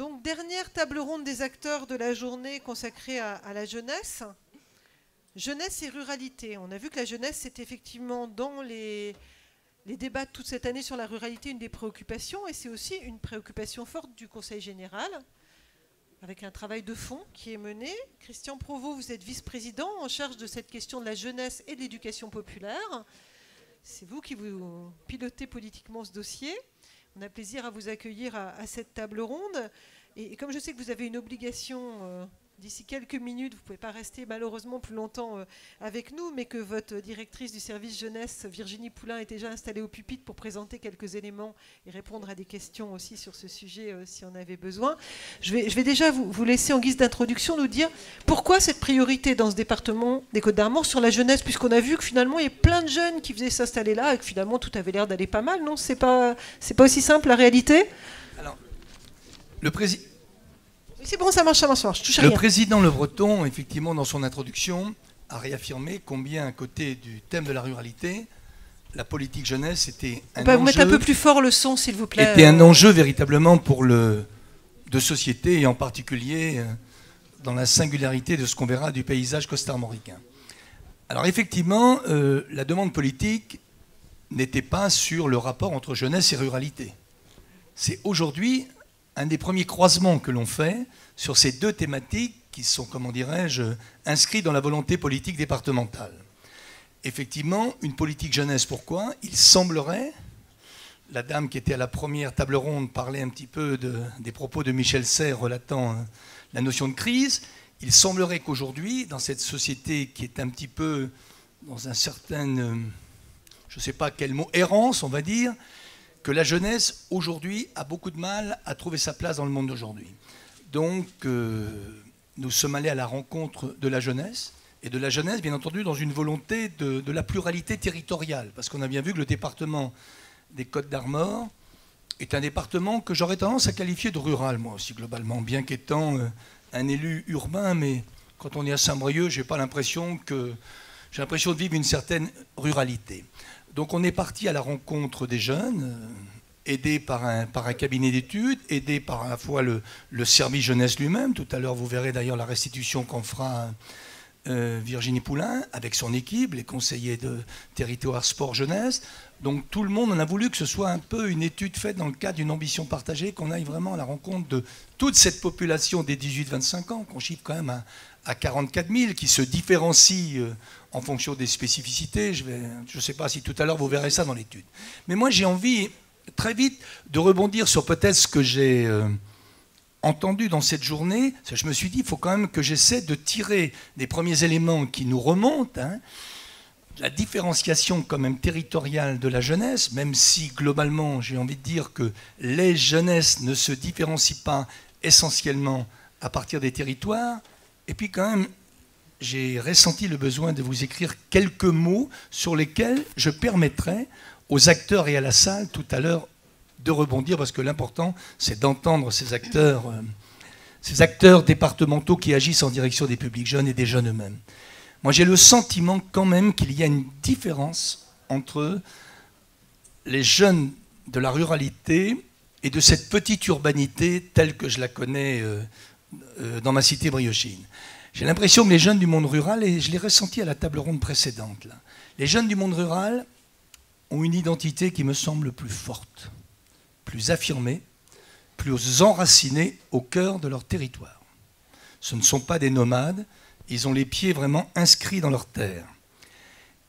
Donc, dernière table ronde des acteurs de la journée consacrée à la jeunesse. Jeunesse et ruralité. On a vu que la jeunesse, c'est effectivement dans les débats de toute cette année sur la ruralité une des préoccupations, et c'est aussi une préoccupation forte du Conseil général, avec un travail de fond qui est mené. Christian Provost, vous êtes vice-président en charge de cette question de la jeunesse et de l'éducation populaire. C'est vous qui vous pilotez politiquement ce dossier. On a plaisir à vous accueillir à cette table ronde. Et comme je sais que vous avez une obligation d'ici quelques minutes, vous ne pouvez pas rester malheureusement plus longtemps avec nous, mais que votre directrice du service jeunesse, Virginie Poulain, est déjà installée au pupitre pour présenter quelques éléments et répondre à des questions aussi sur ce sujet si on avait besoin. Je vais déjà vous laisser en guise d'introduction nous dire pourquoi cette priorité dans ce département des Côtes-d'Armor sur la jeunesse, puisqu'on a vu que finalement il y a plein de jeunes qui venaient s'installer là et que finalement tout avait l'air d'aller pas mal, non? C'est pas aussi simple la réalité? Alors, le président... C'est bon, ça marche, je touche à rien. Le président Le Breton, effectivement, dans son introduction, a réaffirmé combien, à côté du thème de la ruralité, la politique jeunesse était un enjeu... Vous mettre un peu plus fort le son, s'il vous plaît. Était un enjeu véritablement de société, et en particulier dans la singularité de ce qu'on verra du paysage costarmoricain. Alors effectivement, la demande politique n'était pas sur le rapport entre jeunesse et ruralité. C'est aujourd'hui un des premiers croisements que l'on fait sur ces deux thématiques qui sont, comment dirais-je, inscrits dans la volonté politique départementale. Effectivement, une politique jeunesse, pourquoi? Il semblerait, la dame qui était à la première table ronde parlait un petit peu des propos de Michel Serres relatant la notion de crise. Il semblerait qu'aujourd'hui, dans cette société qui est un petit peu dans un certain, je ne sais pas quel mot, errance, on va dire, que la jeunesse, aujourd'hui, a beaucoup de mal à trouver sa place dans le monde d'aujourd'hui. Donc, nous sommes allés à la rencontre de la jeunesse, et de la jeunesse, bien entendu, dans une volonté de la pluralité territoriale, parce qu'on a bien vu que le département des Côtes-d'Armor est un département que j'aurais tendance à qualifier de rural, moi aussi, globalement, bien qu'étant un élu urbain, mais quand on est à Saint-Brieuc, j'ai l'impression de vivre une certaine ruralité. Donc on est parti à la rencontre des jeunes, aidés par un cabinet d'études, aidés par à la fois le service jeunesse lui-même. Tout à l'heure, vous verrez d'ailleurs la restitution qu'en fera Virginie Poulain, avec son équipe, les conseillers de territoire sport jeunesse. Donc tout le monde, on a voulu que ce soit un peu une étude faite dans le cadre d'une ambition partagée, qu'on aille vraiment à la rencontre de toute cette population des 18-25 ans, qu'on chiffre quand même à 44 000, qui se différencient en fonction des spécificités. Je ne sais pas si tout à l'heure vous verrez ça dans l'étude. Mais moi j'ai envie très vite de rebondir sur peut-être ce que j'ai entendu dans cette journée. Je me suis dit, il faut quand même que j'essaie de tirer des premiers éléments qui nous remontent, la différenciation quand même territoriale de la jeunesse, même si globalement j'ai envie de dire que les jeunesses ne se différencient pas essentiellement à partir des territoires. Et puis quand même, j'ai ressenti le besoin de vous écrire quelques mots sur lesquels je permettrai aux acteurs et à la salle tout à l'heure de rebondir, parce que l'important, c'est d'entendre ces acteurs départementaux qui agissent en direction des publics jeunes et des jeunes eux-mêmes. Moi, j'ai le sentiment quand même qu'il y a une différence entre les jeunes de la ruralité et de cette petite urbanité telle que je la connais dans ma cité briochine. J'ai l'impression que les jeunes du monde rural, et je l'ai ressenti à la table ronde précédente, là, les jeunes du monde rural ont une identité qui me semble plus forte, plus affirmée, plus enracinée au cœur de leur territoire. Ce ne sont pas des nomades, ils ont les pieds vraiment inscrits dans leur terre.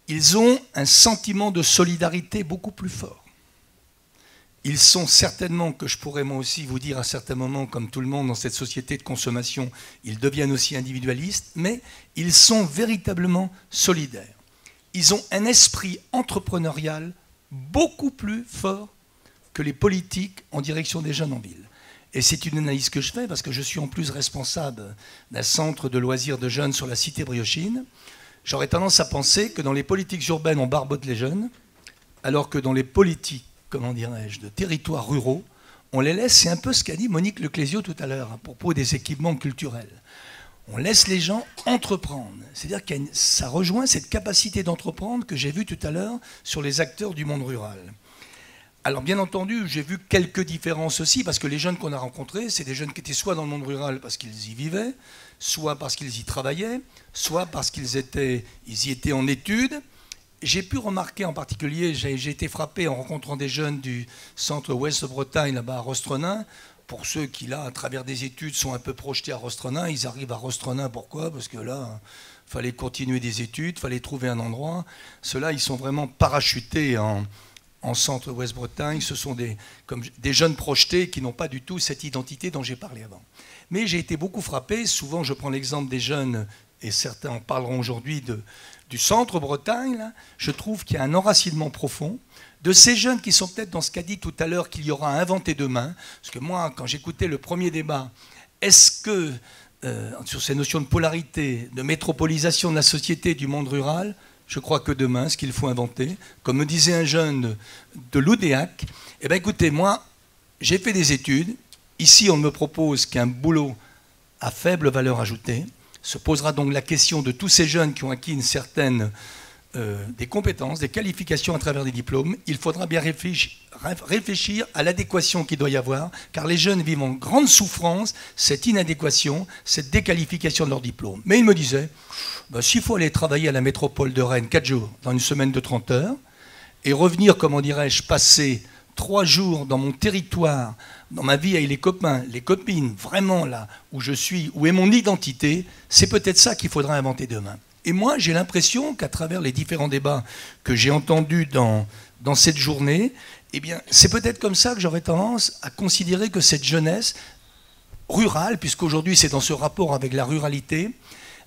Ils ont un sentiment de solidarité beaucoup plus fort. Ils sont certainement, que je pourrais moi aussi vous dire à certains moments, comme tout le monde dans cette société de consommation, ils deviennent aussi individualistes, mais ils sont véritablement solidaires. Ils ont un esprit entrepreneurial beaucoup plus fort que les politiques en direction des jeunes en ville. Et c'est une analyse que je fais parce que je suis en plus responsable d'un centre de loisirs de jeunes sur la cité briochine. J'aurais tendance à penser que dans les politiques urbaines, on barbote les jeunes, alors que dans les politiques, comment dirais-je, de territoires ruraux, on les laisse, c'est un peu ce qu'a dit Monique Leclésio tout à l'heure à propos des équipements culturels. On laisse les gens entreprendre. C'est-à-dire que ça rejoint cette capacité d'entreprendre que j'ai vue tout à l'heure sur les acteurs du monde rural. Alors bien entendu, j'ai vu quelques différences aussi, parce que les jeunes qu'on a rencontrés, c'est des jeunes qui étaient soit dans le monde rural parce qu'ils y vivaient, soit parce qu'ils y travaillaient, soit parce qu'ils y étaient en études. J'ai pu remarquer en particulier, j'ai été frappé en rencontrant des jeunes du centre Ouest de Bretagne, là-bas à Rostrenain. Pour ceux qui, là, à travers des études, sont un peu projetés à Rostrenain, ils arrivent à Rostrenain, pourquoi? Parce que là, il fallait continuer des études, il fallait trouver un endroit. Ceux-là, ils sont vraiment parachutés en centre Ouest Bretagne. Ce sont comme des jeunes projetés qui n'ont pas du tout cette identité dont j'ai parlé avant. Mais j'ai été beaucoup frappé. Souvent, je prends l'exemple des jeunes, et certains en parleront aujourd'hui, du centre Bretagne. Là, je trouve qu'il y a un enracinement profond de ces jeunes qui sont peut-être dans ce qu'a dit tout à l'heure qu'il y aura à inventer demain. Parce que moi, quand j'écoutais le premier débat, est-ce que, sur ces notions de polarité, de métropolisation de la société, du monde rural, je crois que demain, ce qu'il faut inventer, comme me disait un jeune de l'Oudéac, eh bien écoutez, moi, j'ai fait des études. Ici, on ne me propose qu'un boulot à faible valeur ajoutée. Se posera donc la question de tous ces jeunes qui ont acquis une certaine des compétences, des qualifications à travers des diplômes. Il faudra bien réfléchir à l'adéquation qu'il doit y avoir, car les jeunes vivent en grande souffrance cette inadéquation, cette déqualification de leur diplôme. Mais il me disait, s'il faut aller travailler à la métropole de Rennes 4 jours dans une semaine de 30 heures, et revenir, comment dirais-je, passer 3 jours dans mon territoire, dans ma vie avec les copains, les copines, vraiment là où je suis, où est mon identité, c'est peut-être ça qu'il faudra inventer demain. Et moi, j'ai l'impression qu'à travers les différents débats que j'ai entendus dans cette journée, eh bien, c'est peut-être comme ça que j'aurais tendance à considérer que cette jeunesse rurale, puisqu'aujourd'hui c'est dans ce rapport avec la ruralité,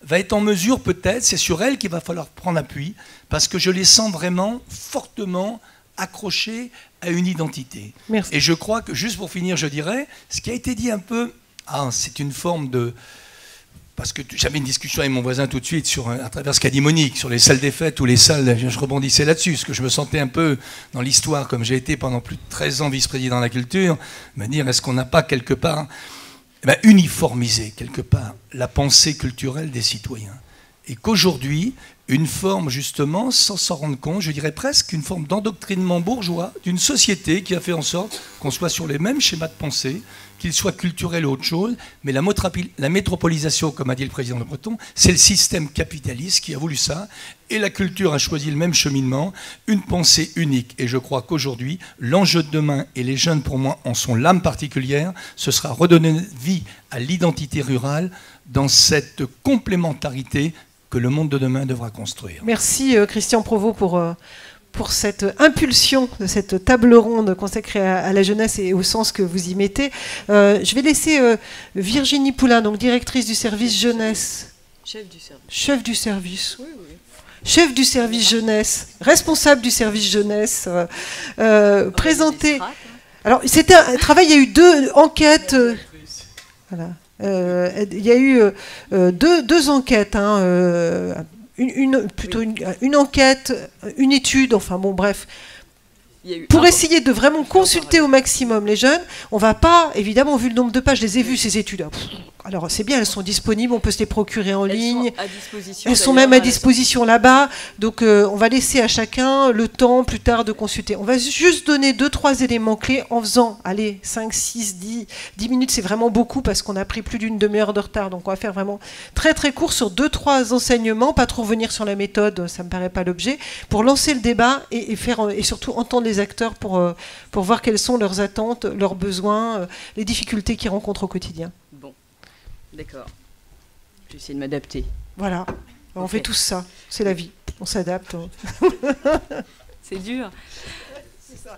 va être en mesure peut-être, c'est sur elle qu'il va falloir prendre appui, parce que je les sens vraiment fortement accrochés à une identité. Merci. Et je crois que, juste pour finir, je dirais, ce qui a été dit un peu, c'est une forme de... Parce que j'avais une discussion avec mon voisin tout de suite à travers ce qu'a dit Monique, sur les salles des fêtes ou les salles, je rebondissais là-dessus, parce que je me sentais un peu dans l'histoire, comme j'ai été pendant plus de 13 ans vice-président de la culture, me dire est-ce qu'on n'a pas quelque part uniformisé quelque part la pensée culturelle des citoyens. Et qu'aujourd'hui, une forme justement, sans s'en rendre compte, je dirais presque une forme d'endoctrinement bourgeois d'une société qui a fait en sorte qu'on soit sur les mêmes schémas de pensée, qu'il soit culturel ou autre chose, mais la métropolisation, comme a dit le président Le Breton, c'est le système capitaliste qui a voulu ça, et la culture a choisi le même cheminement, une pensée unique. Et je crois qu'aujourd'hui, l'enjeu de demain, et les jeunes pour moi en sont l'âme particulière, ce sera redonner vie à l'identité rurale dans cette complémentarité que le monde de demain devra construire. Merci Christian Provost pour cette impulsion de cette table ronde consacrée à la jeunesse et au sens que vous y mettez. Je vais laisser Virginie Poulain, donc directrice du service jeunesse. Chef du service. Chef du service. Oui, oui. Chef du service jeunesse, responsable du service jeunesse, présenter. Alors, c'était un travail, il y a eu 2 enquêtes. Voilà. Il y a eu deux enquêtes, une enquête, une étude, enfin bon bref, pour essayer de vraiment consulter au maximum les jeunes. On va pas, évidemment, vu le nombre de pages, je les ai vues ces études. Alors c'est bien, elles sont disponibles, on peut se les procurer en ligne. Elles sont même à disposition là-bas. Donc on va laisser à chacun le temps plus tard de consulter. On va juste donner 2-3 éléments clés en faisant, 5, 6, 10 minutes, c'est vraiment beaucoup parce qu'on a pris plus d'une demi-heure de retard. Donc on va faire vraiment très très court sur 2-3 enseignements, pas trop revenir sur la méthode, ça me paraît pas l'objet, pour lancer le débat et surtout entendre les acteurs pour voir quelles sont leurs attentes, leurs besoins, les difficultés qu'ils rencontrent au quotidien. Bon. D'accord. Je vais essayer de m'adapter. Voilà. On fait tous ça. C'est la vie. On s'adapte. C'est dur. C'est ça.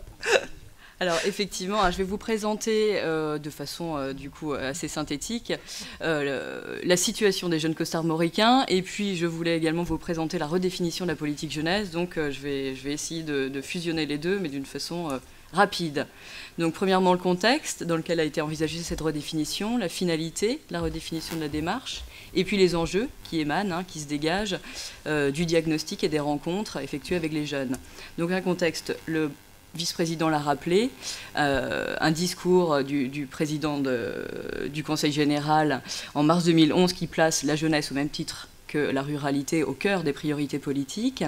Alors effectivement, je vais vous présenter de façon du coup assez synthétique la situation des jeunes costarmoricains, et puis je voulais également vous présenter la redéfinition de la politique jeunesse. Donc je vais essayer de fusionner les deux, mais d'une façon rapide. Donc premièrement, le contexte dans lequel a été envisagée cette redéfinition, la finalité, la redéfinition de la démarche, et puis les enjeux qui émanent, qui se dégagent du diagnostic et des rencontres effectuées avec les jeunes. Donc un contexte, le vice-président l'a rappelé, un discours du président du Conseil général en mars 2011 qui place la jeunesse au même titre que la ruralité au cœur des priorités politiques.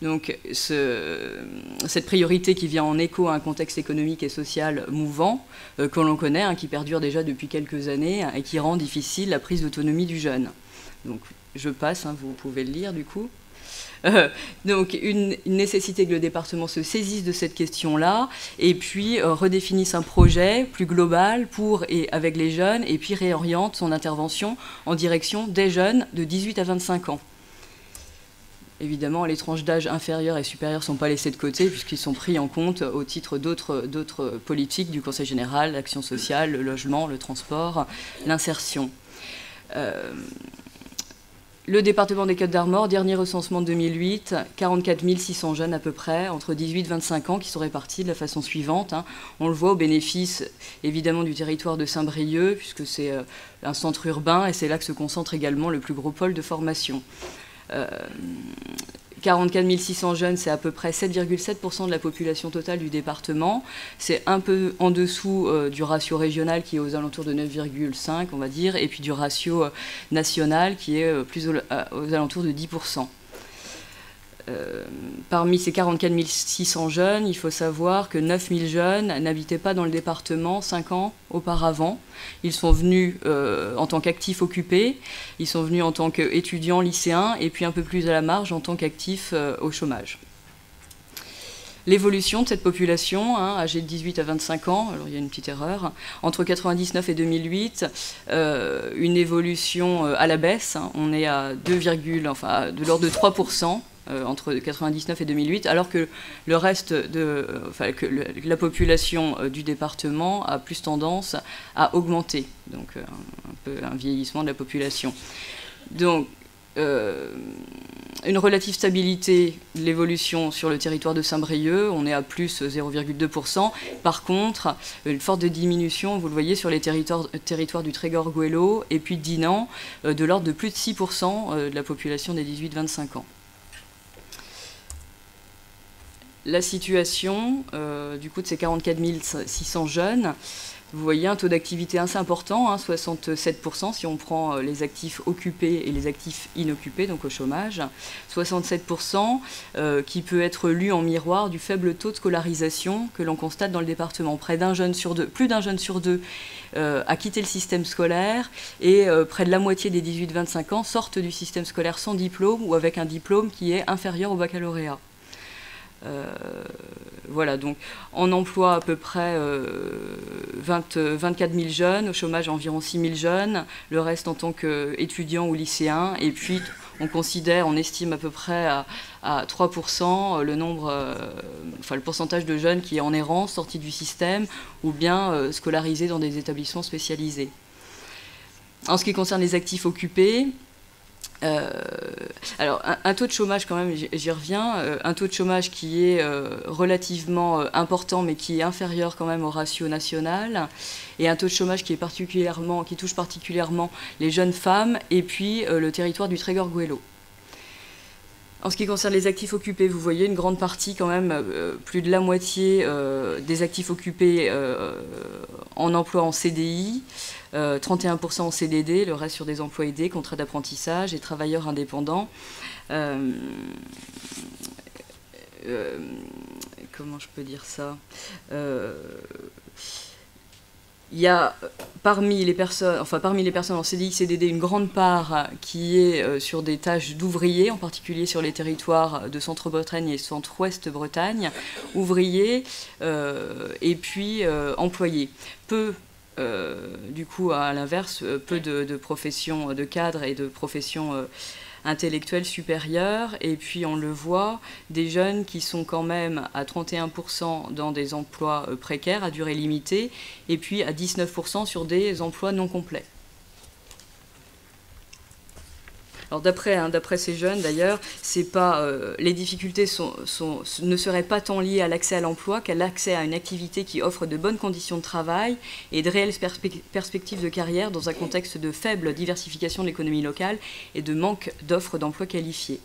Donc cette priorité qui vient en écho à un contexte économique et social mouvant, que l'on connaît, hein, qui perdure déjà depuis quelques années et qui rend difficile la prise d'autonomie du jeune. Donc je passe, hein, vous pouvez le lire du coup. Donc une nécessité que le département se saisisse de cette question-là et puis redéfinisse un projet plus global pour et avec les jeunes et puis réoriente son intervention en direction des jeunes de 18 à 25 ans. Évidemment, les tranches d'âge inférieures et supérieures ne sont pas laissées de côté puisqu'ils sont pris en compte au titre d'autres politiques du Conseil général, l'action sociale, le logement, le transport, l'insertion. Le département des Côtes-d'Armor, dernier recensement de 2008, 44 600 jeunes à peu près, entre 18 et 25 ans, qui sont répartis de la façon suivante. Hein. On le voit au bénéfice, évidemment, du territoire de Saint-Brieuc, puisque c'est un centre urbain, et c'est là que se concentre également le plus gros pôle de formation. 44 600 jeunes, c'est à peu près 7,7% de la population totale du département. C'est un peu en dessous du ratio régional qui est aux alentours de 9,5, on va dire, et puis du ratio national qui est plus aux alentours de 10%. Parmi ces 44 600 jeunes, il faut savoir que 9 000 jeunes n'habitaient pas dans le département 5 ans auparavant. Ils sont venus en tant qu'actifs occupés, ils sont venus en tant qu'étudiants lycéens, et puis un peu plus à la marge en tant qu'actifs au chômage. L'évolution de cette population, hein, âgée de 18 à 25 ans, alors il y a une petite erreur, entre 1999 et 2008, une évolution à la baisse, hein, on est à de l'ordre de 3%. Entre 1999 et 2008, alors que le reste la population du département a plus tendance à augmenter, donc un peu un vieillissement de la population. Donc, une relative stabilité de l'évolution sur le territoire de Saint-Brieuc, on est à plus 0,2%. Par contre, une forte diminution, vous le voyez, sur les territoires du Trégor-Gouello et puis de Dinan, de l'ordre de plus de 6% de la population des 18-25 ans. La situation du coup de ces 44 600 jeunes, vous voyez un taux d'activité assez important, hein, 67% si on prend les actifs occupés et les actifs inoccupés, donc au chômage. 67% qui peut être lu en miroir du faible taux de scolarisation que l'on constate dans le département. Plus d'un jeune sur deux a quitté le système scolaire et près de la moitié des 18-25 ans sortent du système scolaire sans diplôme ou avec un diplôme qui est inférieur au baccalauréat. Voilà, donc en emploi à peu près 24 000 jeunes, au chômage environ 6 000 jeunes, le reste en tant qu'étudiants ou lycéens, et puis on estime à peu près à 3% le pourcentage de jeunes qui est en errance, sortis du système, ou bien scolarisés dans des établissements spécialisés. En ce qui concerne les actifs occupés, alors un taux de chômage quand même, j'y reviens, un taux de chômage qui est relativement important mais qui est inférieur quand même au ratio national, et un taux de chômage qui touche particulièrement les jeunes femmes et puis le territoire du Trégor-Gouello. En ce qui concerne les actifs occupés, vous voyez une grande partie quand même, plus de la moitié des actifs occupés en emploi en CDI, 31% en CDD, le reste sur des emplois aidés, contrats d'apprentissage et travailleurs indépendants. Comment je peux dire ça, il y a parmi les personnes en CDI, CDD, une grande part qui est sur des tâches d'ouvriers, en particulier sur les territoires de Centre-Bretagne et Centre-Ouest-Bretagne, ouvriers et puis employés. Peu, du coup, à l'inverse, peu de professions de cadres et de professions intellectuelle supérieure, et puis on le voit, des jeunes qui sont quand même à 31% dans des emplois précaires à durée limitée, et puis à 19% sur des emplois non complets. Alors d'après ces jeunes, d'ailleurs, les difficultés ne seraient pas tant liées à l'accès à l'emploi qu'à l'accès à une activité qui offre de bonnes conditions de travail et de réelles perspectives de carrière dans un contexte de faible diversification de l'économie locale et de manque d'offres d'emploi qualifiés.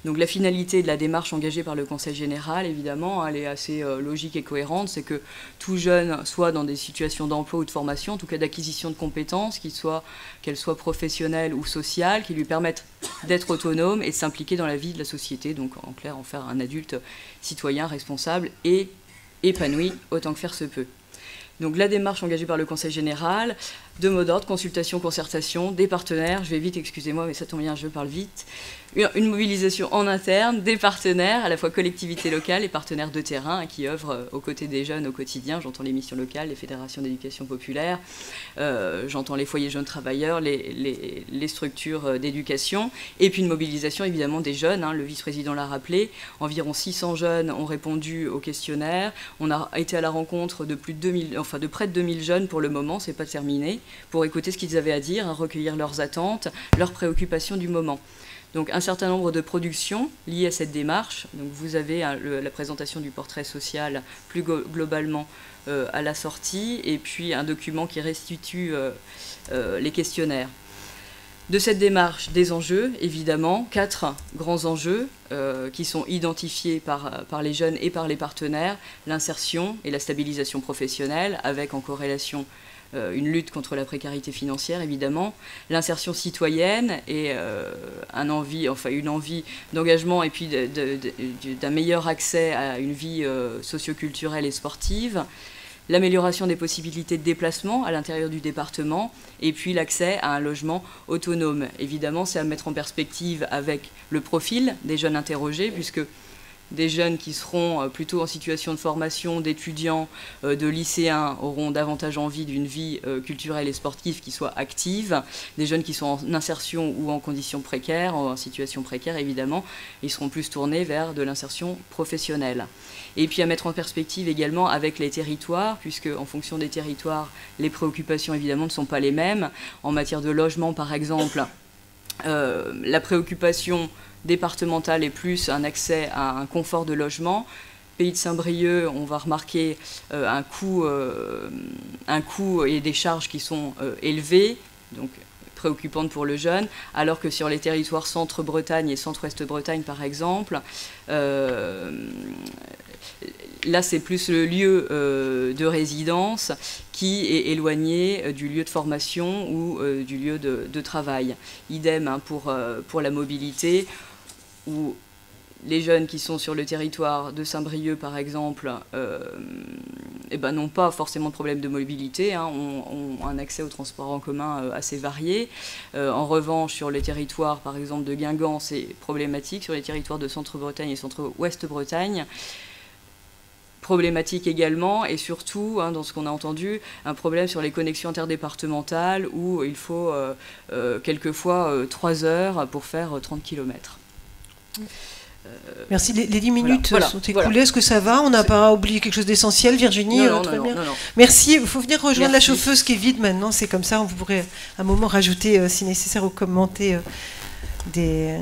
Donc la finalité de la démarche engagée par le Conseil général, évidemment, elle est assez logique et cohérente, c'est que tout jeune soit dans des situations d'emploi ou de formation, en tout cas d'acquisition de compétences, qu'elles soient professionnelles ou sociales, qui lui permettent d'être autonome et de s'impliquer dans la vie de la société, donc en clair en faire un adulte citoyen, responsable et épanoui autant que faire se peut. Donc la démarche engagée par le Conseil général, 2 mots d'ordre, consultation, concertation, des partenaires, je vais vite, excusez-moi, mais ça tombe bien, je parle vite. Une mobilisation en interne, des partenaires, à la fois collectivités locales et partenaires de terrain qui œuvrent aux côtés des jeunes au quotidien. J'entends les missions locales, les fédérations d'éducation populaire, j'entends les foyers jeunes travailleurs, les structures d'éducation, et puis une mobilisation évidemment des jeunes, hein, le vice-président l'a rappelé, environ 600 jeunes ont répondu au questionnaire, on a été à la rencontre de de près de 2000 jeunes pour le moment, c'est pas terminé, pour écouter ce qu'ils avaient à dire, hein, recueillir leurs attentes, leurs préoccupations du moment. Donc un certain nombre de productions liées à cette démarche. Donc vous avez la présentation du portrait social plus globalement à la sortie, et puis un document qui restitue les questionnaires. De cette démarche, des enjeux, évidemment, 4 grands enjeux qui sont identifiés par les jeunes et par les partenaires, l'insertion et la stabilisation professionnelle, avec en corrélation une lutte contre la précarité financière, évidemment, l'insertion citoyenne et une envie d'engagement et puis d'un meilleur accès à une vie socioculturelle et sportive, l'amélioration des possibilités de déplacement à l'intérieur du département et puis l'accès à un logement autonome. Évidemment, c'est à mettre en perspective avec le profil des jeunes interrogés, puisque des jeunes qui seront plutôt en situation de formation, d'étudiants, de lycéens, auront davantage envie d'une vie culturelle et sportive qui soit active. Des jeunes qui sont en insertion ou en conditions précaires, en situation précaire évidemment, ils seront plus tournés vers de l'insertion professionnelle. Et puis à mettre en perspective également avec les territoires, puisque en fonction des territoires, les préoccupations évidemment ne sont pas les mêmes. En matière de logement par exemple, la préoccupation départementale et plus un accès à un confort de logement. Pays de Saint-Brieuc, on va remarquer un coût et des charges qui sont élevés, donc préoccupantes pour le jeune, alors que sur les territoires Centre-Bretagne et Centre-Ouest-Bretagne par exemple, là c'est plus le lieu de résidence qui est éloigné du lieu de formation ou du lieu de travail. Idem hein, pour la mobilité, où les jeunes qui sont sur le territoire de Saint-Brieuc, par exemple, n'ont pas forcément de problème de mobilité, hein, ont un accès au transport en commun assez varié. En revanche, sur les territoires, par exemple, de Guingamp, c'est problématique. Sur les territoires de Centre-Bretagne et Centre-Ouest-Bretagne, problématique également, et surtout, hein, dans ce qu'on a entendu, un problème sur les connexions interdépartementales, où il faut quelquefois 3 heures pour faire 30 km. Merci. Les 10 minutes sont écoulées. Est-ce que ça va? On n'a pas oublié quelque chose d'essentiel, Virginie? Non, très bien. Non. Merci. Il faut venir rejoindre la chauffeuse qui est vide maintenant. C'est comme ça. Vous pourrez à un moment rajouter, si nécessaire, ou commenter des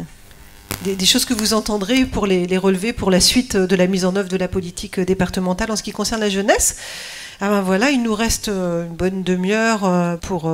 choses que vous entendrez pour les relever pour la suite de la mise en œuvre de la politique départementale en ce qui concerne la jeunesse. Ah ben voilà, il nous reste une bonne demi-heure pour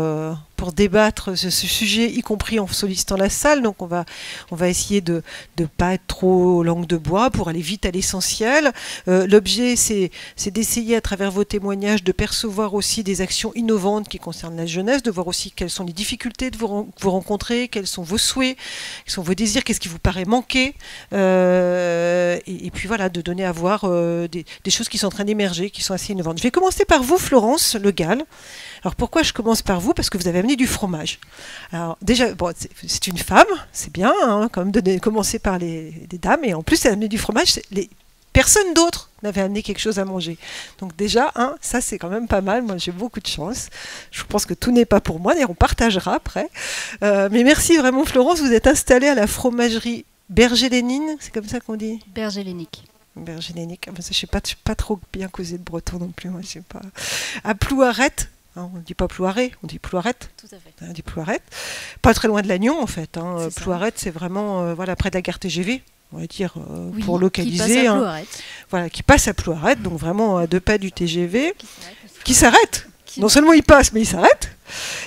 débattre ce sujet, y compris en sollicitant la salle. Donc on va essayer de ne pas être trop langue de bois pour aller vite à l'essentiel. L'objet, c'est d'essayer à travers vos témoignages de percevoir aussi des actions innovantes qui concernent la jeunesse, de voir aussi quelles sont les difficultés de vous rencontrer, quels sont vos souhaits, quels sont vos désirs, qu'est-ce qui vous paraît manquer. Et puis voilà, de donner à voir des choses qui sont en train d'émerger, qui sont assez innovantes. Je vais commencer par vous, Florence Le Gall. Alors pourquoi je commence par vous? Parce que vous avez amené du fromage. Alors déjà, bon, c'est une femme, c'est bien, hein, quand même de commencer par les dames, et en plus elle a amené du fromage. Personne d'autre n'avait amené quelque chose à manger. Donc déjà, hein, ça c'est quand même pas mal. Moi j'ai beaucoup de chance. Je pense que tout n'est pas pour moi. D'ailleurs on partagera après. Mais merci vraiment Florence. Vous êtes installée à la fromagerie Berger-Lénine, c'est comme ça qu'on dit? Berger-Lénique. Berger-Lénique. Je ne sais pas trop bien causer de breton non plus. Moi, je sais pas. À Plouarette. Hein, on ne dit pas Plouaret, on dit Plouarette. Tout à fait. On dit Plouarette. Pas très loin de Lannion en fait. Hein. Plouarette, c'est vraiment près de la gare TGV. On va dire, oui, pour localiser. Qui passe à Plouarette. Voilà, qui passe à Plouarette, donc vraiment à 2 pas du TGV. Qui s'arrête. Non seulement il passe, mais il s'arrête.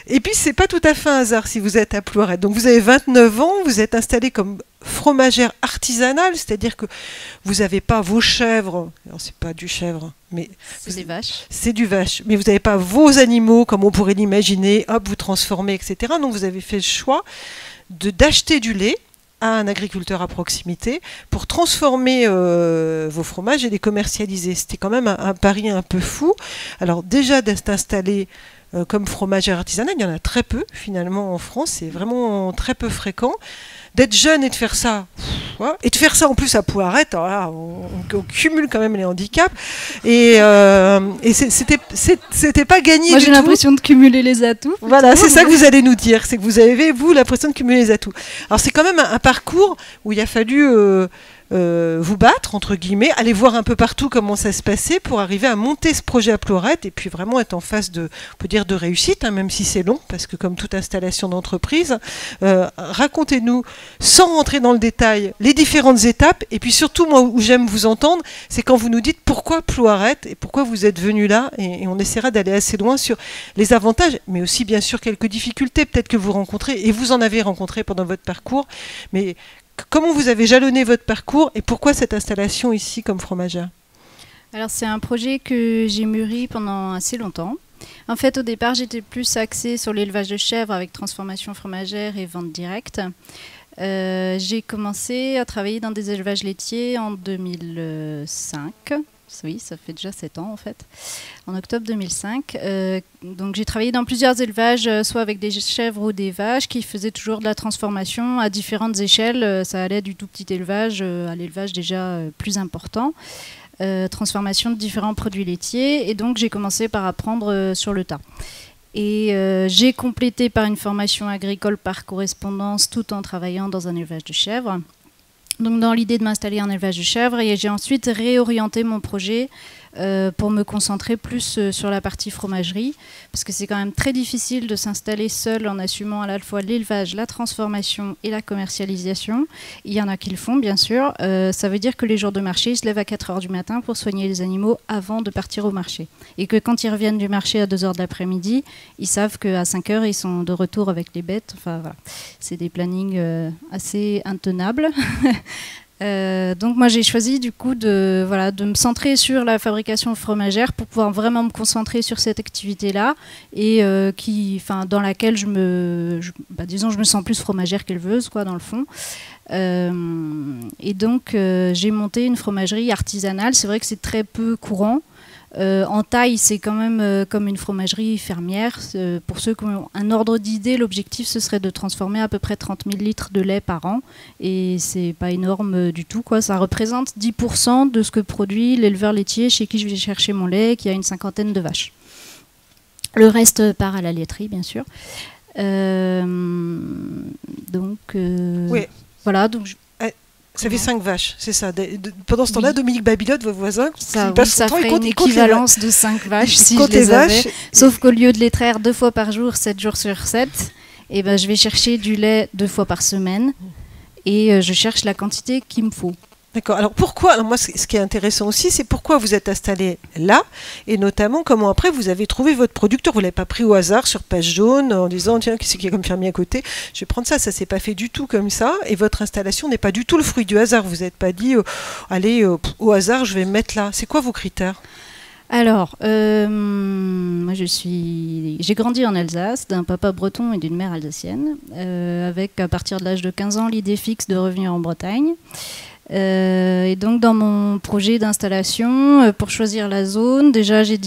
Et puis, c'est pas tout à fait un hasard si vous êtes à Plouaret. Donc, vous avez 29 ans, vous êtes installée comme fromagère artisanale, c'est-à-dire que vous n'avez pas vos chèvres, alors c'est pas du chèvre, mais c'est des vaches. C'est du vache, mais vous n'avez pas vos animaux comme on pourrait l'imaginer, hop, vous transformez, etc. Donc, vous avez fait le choix d'acheter du lait à un agriculteur à proximité pour transformer vos fromages et les commercialiser. C'était quand même un pari un peu fou. Alors déjà d'être installé comme fromagère artisanale, il y en a très peu finalement en France, c'est vraiment très peu fréquent. D'être jeune et de faire ça, et de faire ça en plus à Plouaret, là, on cumule quand même les handicaps. Et c'était pas gagné. Moi j'ai l'impression de cumuler les atouts. Voilà, c'est ça que vous allez nous dire, c'est que vous avez, vous, l'impression de cumuler les atouts. Alors c'est quand même un parcours où il a fallu vous battre, entre guillemets, aller voir un peu partout comment ça se passait pour arriver à monter ce projet à Plouaret et puis vraiment être en phase de, on peut dire, de réussite, hein, même si c'est long, parce que comme toute installation d'entreprise, racontez-nous, sans rentrer dans le détail, les différentes étapes, et puis surtout, moi, où j'aime vous entendre, c'est quand vous nous dites pourquoi Plouaret et pourquoi vous êtes venu là, et on essaiera d'aller assez loin sur les avantages, mais aussi bien sûr quelques difficultés peut-être que vous rencontrez, et vous en avez rencontré pendant votre parcours, mais comment vous avez jalonné votre parcours et pourquoi cette installation ici comme fromagère? Alors c'est un projet que j'ai mûri pendant assez longtemps. En fait au départ j'étais plus axée sur l'élevage de chèvres avec transformation fromagère et vente directe. J'ai commencé à travailler dans des élevages laitiers en 2005. Oui, ça fait déjà 7 ans en fait, en octobre 2005. Donc j'ai travaillé dans plusieurs élevages, soit avec des chèvres ou des vaches, qui faisaient toujours de la transformation à différentes échelles. Ça allait du tout petit élevage à l'élevage déjà plus important. Transformation de différents produits laitiers. Et donc j'ai commencé par apprendre sur le tas. Et j'ai complété par une formation agricole par correspondance tout en travaillant dans un élevage de chèvres. Donc dans l'idée de m'installer en élevage de chèvres, et j'ai ensuite réorienté mon projet pour me concentrer plus sur la partie fromagerie, parce que c'est quand même très difficile de s'installer seul en assumant à la fois l'élevage, la transformation et la commercialisation. Il y en a qui le font bien sûr, ça veut dire que les jours de marché, ils se lèvent à 4 h du matin pour soigner les animaux avant de partir au marché. Et que quand ils reviennent du marché à 2 h de l'après-midi, ils savent qu'à 5 h, ils sont de retour avec les bêtes. Enfin voilà, c'est des plannings assez intenables. Donc moi j'ai choisi du coup de me centrer sur la fabrication fromagère pour pouvoir vraiment me concentrer sur cette activité-là et dans laquelle je me sens plus fromagère qu'éleveuse quoi dans le fond. Et donc j'ai monté une fromagerie artisanale. C'est vrai que c'est très peu courant. En taille, c'est quand même comme une fromagerie fermière. Pour ceux qui ont un ordre d'idée, l'objectif, ce serait de transformer à peu près 30 000 litres de lait par an. Et c'est pas énorme du tout, quoi. Ça représente 10% de ce que produit l'éleveur laitier chez qui je vais chercher mon lait, qui a une 50aine de vaches. Le reste part à la laiterie, bien sûr. Oui. Voilà, donc... Ça fait 5 vaches, c'est ça. Pendant ce temps-là, Dominique Babilotte, vos voisins, ça ferait une équivalence de 5 vaches si je les avais. Sauf qu'au lieu de les traire 2 fois par jour, 7 jours sur 7, et ben, je vais chercher du lait 2 fois par semaine et je cherche la quantité qu'il me faut. D'accord. Alors pourquoi, alors moi ce qui est intéressant aussi, c'est pourquoi vous êtes installé là, et notamment comment après vous avez trouvé votre producteur. Vous ne l'avez pas pris au hasard sur page jaune en disant tiens, qu'est-ce qu'il y a comme fermier à côté, je vais prendre ça. Ça ne s'est pas fait du tout comme ça, et votre installation n'est pas du tout le fruit du hasard. Vous n'êtes pas dit allez, au hasard je vais me mettre là. C'est quoi vos critères? Alors, moi j'ai grandi en Alsace, d'un papa breton et d'une mère alsacienne, avec à partir de l'âge de 15 ans l'idée fixe de revenir en Bretagne. Et donc dans mon projet d'installation, pour choisir la zone, déjà j'ai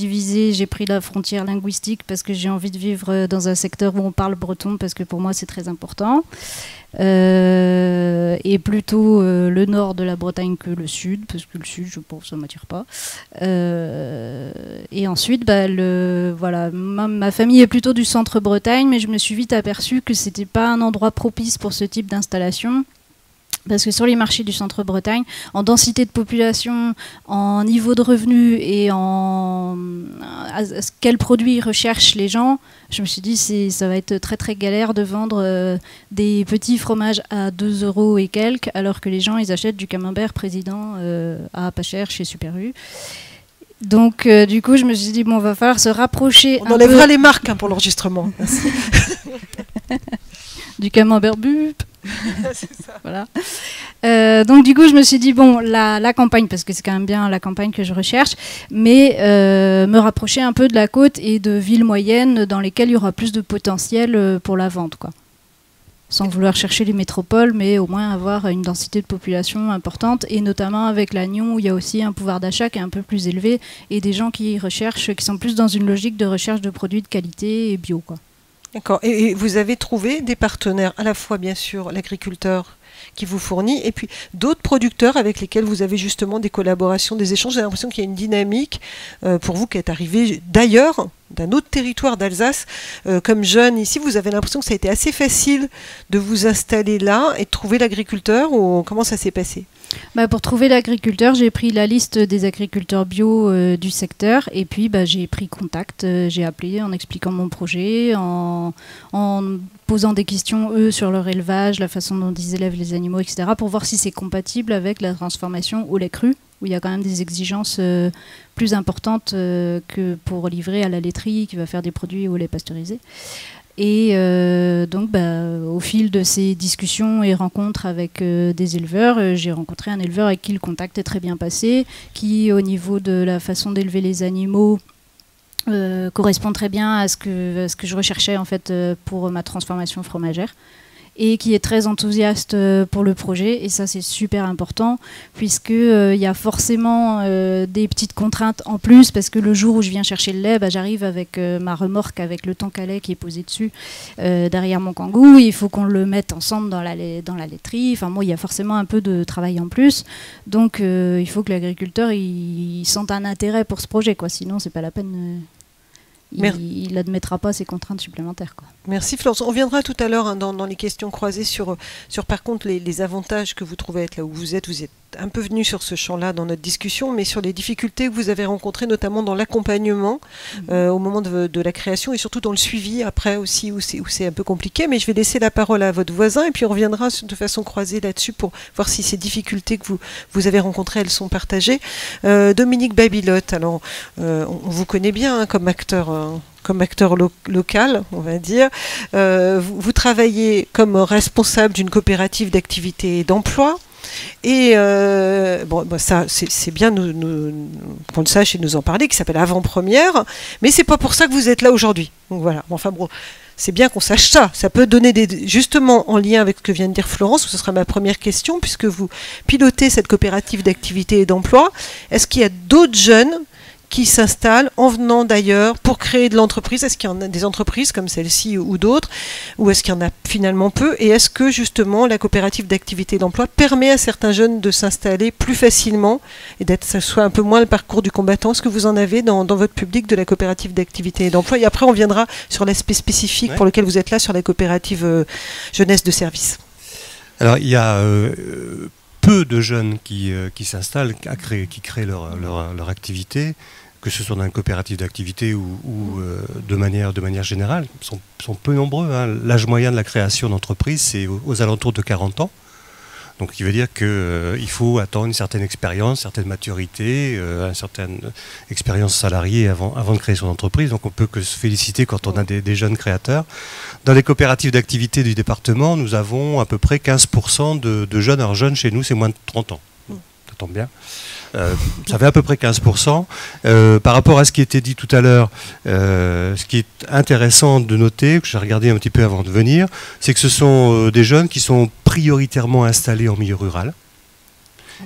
pris la frontière linguistique parce que j'ai envie de vivre dans un secteur où on parle breton, parce que pour moi c'est très important. Et plutôt le nord de la Bretagne que le sud, parce que le sud, je pense, ça ne m'attire pas. Et ensuite, ma famille est plutôt du centre Bretagne, mais je me suis vite aperçue que ce n'était pas un endroit propice pour ce type d'installation. Parce que sur les marchés du centre Bretagne, en densité de population, en niveau de revenus et quels produits recherchent les gens, je me suis dit ça va être très très galère de vendre des petits fromages à 2 € et quelques, alors que les gens ils achètent du camembert président à pas cher chez Super U. Donc, du coup, je me suis dit, bon, va falloir se rapprocher. On enlèvera les marques pour l'enregistrement. Du camembert bup. C'est ça. Voilà. Donc du coup, je me suis dit, bon, la campagne, parce que c'est quand même bien la campagne que je recherche, mais me rapprocher un peu de la côte et de villes moyennes dans lesquelles il y aura plus de potentiel pour la vente, quoi. Sans vouloir chercher les métropoles, mais au moins avoir une densité de population importante, et notamment avec l'Agnon, où il y a aussi un pouvoir d'achat qui est un peu plus élevé, et des gens qui recherchent, qui sont plus dans une logique de recherche de produits de qualité et bio, quoi. D'accord. Et vous avez trouvé des partenaires, à la fois bien sûr l'agriculteur qui vous fournit, et puis d'autres producteurs avec lesquels vous avez justement des collaborations, des échanges. J'ai l'impression qu'il y a une dynamique pour vous qui est arrivée d'ailleurs, d'un autre territoire d'Alsace. Comme jeune ici, vous avez l'impression que ça a été assez facile de vous installer là et de trouver l'agriculteur, ou comment ça s'est passé? Pour trouver l'agriculteur, j'ai pris la liste des agriculteurs bio du secteur, et puis j'ai pris contact, j'ai appelé en expliquant mon projet, en posant des questions, eux, sur leur élevage, la façon dont ils élèvent les animaux, etc., pour voir si c'est compatible avec la transformation au lait cru, où il y a quand même des exigences plus importantes que pour livrer à la laiterie qui va faire des produits au lait pasteurisé. Et donc, au fil de ces discussions et rencontres avec des éleveurs, j'ai rencontré un éleveur avec qui le contact est très bien passé, qui, au niveau de la façon d'élever les animaux, correspond très bien à ce que je recherchais en fait pour ma transformation fromagère, et qui est très enthousiaste pour le projet, et ça c'est super important, puisqu'il y a forcément des petites contraintes en plus, parce que le jour où je viens chercher le lait, j'arrive avec ma remorque avec le tank à lait qui est posé dessus derrière mon kangou, il faut qu'on le mette ensemble dans la laiterie, enfin moi il y a forcément un peu de travail en plus, donc il faut que l'agriculteur il sente un intérêt pour ce projet, quoi. Sinon c'est pas la peine, il n'admettra pas ces contraintes supplémentaires, quoi. Merci Florence. On reviendra tout à l'heure dans les questions croisées sur par contre les avantages que vous trouvez être là où vous êtes. Vous êtes un peu venu sur ce champ-là dans notre discussion, mais sur les difficultés que vous avez rencontrées, notamment dans l'accompagnement au moment de la création, et surtout dans le suivi après aussi, où c'est un peu compliqué. Mais je vais laisser la parole à votre voisin, et puis on reviendra de façon croisée là-dessus pour voir si ces difficultés que vous avez rencontrées, elles sont partagées. Dominique Babilotte, alors on vous connaît bien comme acteur local, on va dire. Vous travaillez comme responsable d'une coopérative d'activité et d'emploi. Et ça, c'est bien qu'on le sache et nous en parler, qui s'appelle Avant-Première, mais c'est pas pour ça que vous êtes là aujourd'hui. Donc voilà. C'est bien qu'on sache ça. Ça peut donner justement en lien avec ce que vient de dire Florence, ce sera ma première question, puisque vous pilotez cette coopérative d'activité et d'emploi. Est-ce qu'il y a d'autres jeunes qui s'installent en venant d'ailleurs pour créer de l'entreprise? Est-ce qu'il y en a des entreprises comme celle-ci ou d'autres, ou est-ce qu'il y en a finalement peu? Et est-ce que justement la coopérative d'activité et d'emploi permet à certains jeunes de s'installer plus facilement et que ce soit un peu moins le parcours du combattant? Est-ce que vous en avez dans votre public de la coopérative d'activité et d'emploi? Et après on viendra sur l'aspect spécifique pour lequel vous êtes là, sur la coopérative jeunesse de service. Alors il y a peu de jeunes qui s'installent, qui créent leur activité, que ce soit dans une coopérative d'activité ou de manière générale. Ils sont peu nombreux, hein. L'âge moyen de la création d'entreprise, c'est aux alentours de 40 ans. Donc, il veut dire qu'il faut attendre une certaine expérience, une certaine maturité, une certaine expérience salariée avant de créer son entreprise. Donc, on peut que se féliciter quand on a des jeunes créateurs. Dans les coopératives d'activité du département, nous avons à peu près 15% de jeunes. Alors, jeunes chez nous, c'est moins de 30 ans. Ça tombe bien. Ça fait à peu près 15%. Par rapport à ce qui était dit tout à l'heure, ce qui est intéressant de noter, que j'ai regardé un petit peu avant de venir, c'est que ce sont des jeunes qui sont prioritairement installés en milieu rural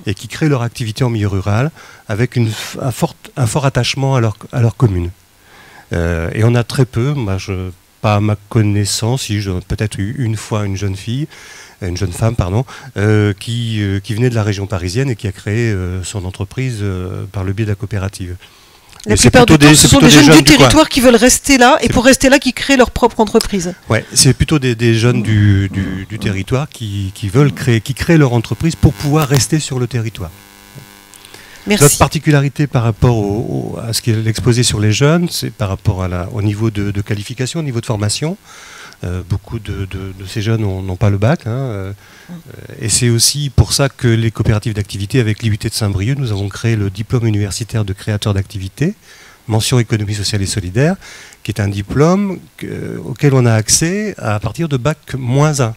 et qui créent leur activité en milieu rural avec un fort attachement à leur commune. Et on a très peu, pas à ma connaissance, peut-être une fois une jeune femme, qui venait de la région parisienne et qui a créé son entreprise par le biais de la coopérative. La plupart du temps, ce sont des jeunes du territoire qui veulent rester là, et pour rester là, qui créent leur propre entreprise. Ouais, c'est plutôt des jeunes du territoire qui créent leur entreprise pour pouvoir rester sur le territoire. Merci. Notre particularité par rapport à ce qu'il exposé sur les jeunes, c'est par rapport au niveau de qualification, au niveau de formation. Beaucoup de ces jeunes n'ont pas le bac. Et c'est aussi pour ça que les coopératives d'activité, avec l'IUT de Saint-Brieuc, nous avons créé le diplôme universitaire de créateur d'activité, mention économie sociale et solidaire, qui est un diplôme auquel on a accès à partir de bac -1.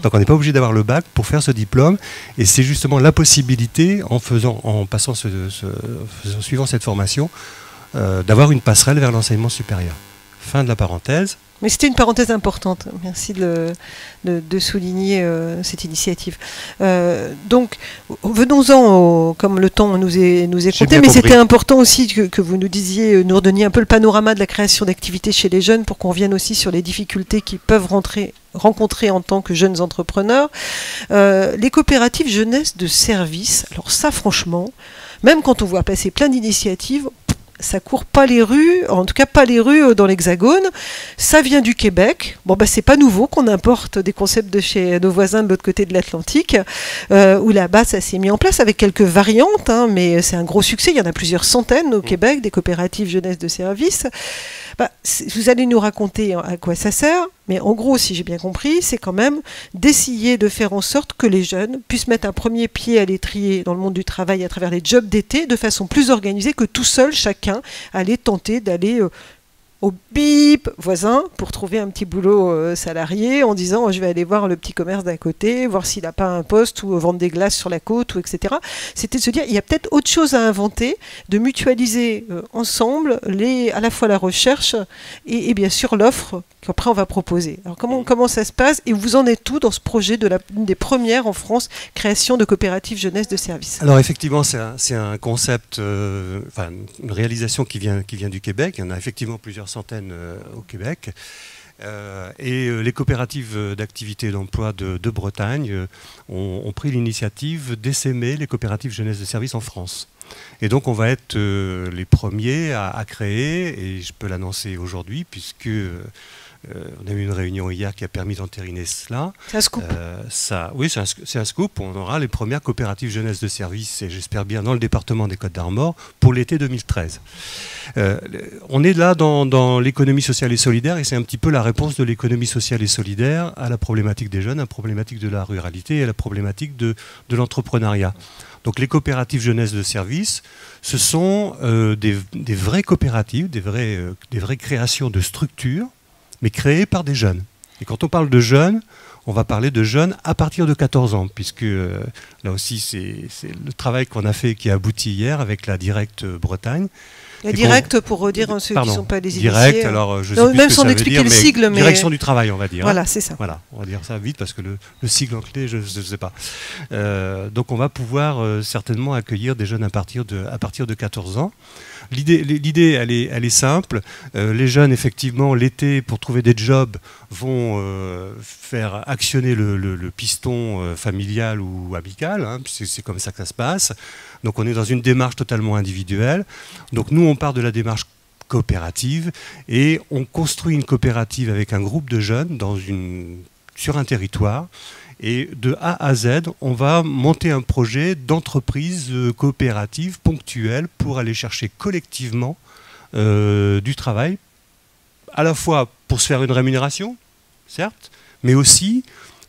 Donc on n'est pas obligé d'avoir le bac pour faire ce diplôme, et c'est justement la possibilité, en suivant cette formation, d'avoir une passerelle vers l'enseignement supérieur. Fin de la parenthèse. Mais c'était une parenthèse importante. Merci de souligner cette initiative. Donc, venons-en, comme le temps nous est compté, mais c'était important aussi que vous nous disiez, nous redonniez un peu le panorama de la création d'activités chez les jeunes pour qu'on revienne aussi sur les difficultés qu'ils peuvent rencontrer en tant que jeunes entrepreneurs. Les coopératives jeunesse de service, alors ça franchement, même quand on voit passer plein d'initiatives, ça court pas les rues, en tout cas pas les rues dans l'Hexagone. Ça vient du Québec. Bon, bah, c'est pas nouveau qu'on importe des concepts de chez nos voisins de l'autre côté de l'Atlantique, où là-bas ça s'est mis en place avec quelques variantes, mais c'est un gros succès. Il y en a plusieurs centaines au Québec, des coopératives jeunesse de service. Bah, vous allez nous raconter à quoi ça sert, mais en gros, si j'ai bien compris, c'est quand même d'essayer de faire en sorte que les jeunes puissent mettre un premier pied à l'étrier dans le monde du travail à travers les jobs d'été de façon plus organisée que tout seul, chacun allait tenter d'aller au bip voisin pour trouver un petit boulot salarié en disant je vais aller voir le petit commerce d'à côté, voir s'il n'a pas un poste ou vendre des glaces sur la côte, ou etc. C'était de se dire il y a peut-être autre chose à inventer, de mutualiser ensemble à la fois la recherche et bien sûr l'offre qu'après on va proposer. Alors comment ça se passe et vous en êtes où dans ce projet de l'une des premières en France, création de coopératives jeunesse de service? Alors effectivement c'est un concept, une réalisation qui vient du Québec. Il y en a effectivement plusieurs centaines au Québec. Et les coopératives d'activité et d'emploi de Bretagne ont pris l'initiative d'essaimer les coopératives jeunesse de service en France. Et donc on va être les premiers à créer, et je peux l'annoncer aujourd'hui, puisque on a eu une réunion hier qui a permis d'entériner cela. C'est un scoop. Oui, c'est un scoop. On aura les premières coopératives jeunesse de service, et j'espère bien dans le département des Côtes-d'Armor, pour l'été 2013. On est là dans l'économie sociale et solidaire, et c'est un petit peu la réponse de l'économie sociale et solidaire à la problématique des jeunes, à la problématique de la ruralité et à la problématique de l'entrepreneuriat. Donc les coopératives jeunesse de service, ce sont des vraies coopératives, des vraies créations de structures, mais créées par des jeunes. Et quand on parle de jeunes, on va parler de jeunes à partir de 14 ans, puisque là aussi c'est le travail qu'on a fait qui a abouti hier avec la Direct Bretagne. La Direct, pour redire ceux qui ne sont pas des initiés. Direct, alors je sais plus même ce que sans ça veut expliquer dire, le mais sigle. Direction du travail, on va dire. Voilà, c'est ça. Voilà, on va dire ça vite parce que le sigle en clé, je ne sais pas. Donc on va pouvoir certainement accueillir des jeunes à partir de 14 ans. L'idée, elle est simple. Les jeunes, effectivement, l'été, pour trouver des jobs, vont faire actionner le piston familial ou amical. C'est comme ça que ça se passe. Donc on est dans une démarche totalement individuelle. Donc nous, on part de la démarche coopérative et on construit une coopérative avec un groupe de jeunes sur un territoire. Et de A à Z, on va monter un projet d'entreprise coopérative ponctuelle pour aller chercher collectivement du travail, à la fois pour se faire une rémunération, certes, mais aussi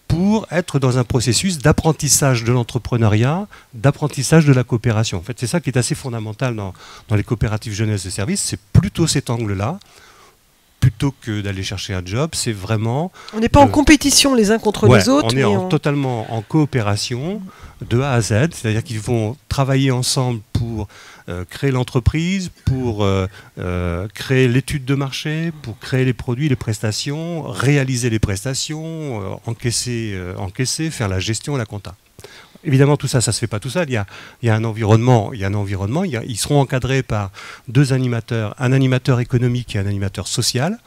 pour être dans un processus d'apprentissage de l'entrepreneuriat, d'apprentissage de la coopération. En fait, c'est ça qui est assez fondamental dans les coopératives jeunesse de service, c'est plutôt cet angle-là. Plutôt que d'aller chercher un job, c'est vraiment... On n'est pas en compétition les uns contre les autres. On est totalement en coopération de A à Z, c'est-à-dire qu'ils vont travailler ensemble pour créer l'entreprise, pour créer l'étude de marché, pour créer les produits, les prestations, réaliser les prestations, encaisser, faire la gestion et la compta. Évidemment, tout ça, ça ne se fait pas tout seul. Il y a un environnement. Ils seront encadrés par deux animateurs, un animateur économique et un animateur social,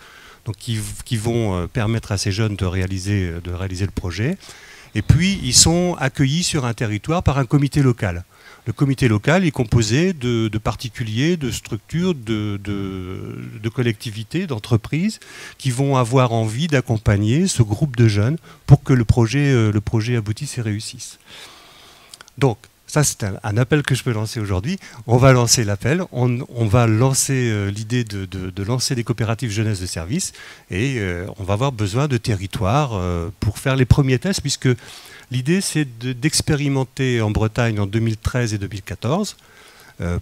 donc qui vont permettre à ces jeunes de réaliser le projet. Et puis, ils sont accueillis sur un territoire par un comité local. Le comité local est composé de particuliers, de structures, de collectivités, d'entreprises qui vont avoir envie d'accompagner ce groupe de jeunes pour que le projet aboutisse et réussisse. Donc, Ça, c'est un appel que je peux lancer aujourd'hui. On va lancer l'appel, on va lancer l'idée de lancer des coopératives jeunesse de service et on va avoir besoin de territoires pour faire les premiers tests, puisque l'idée, c'est d'expérimenter en Bretagne en 2013 et 2014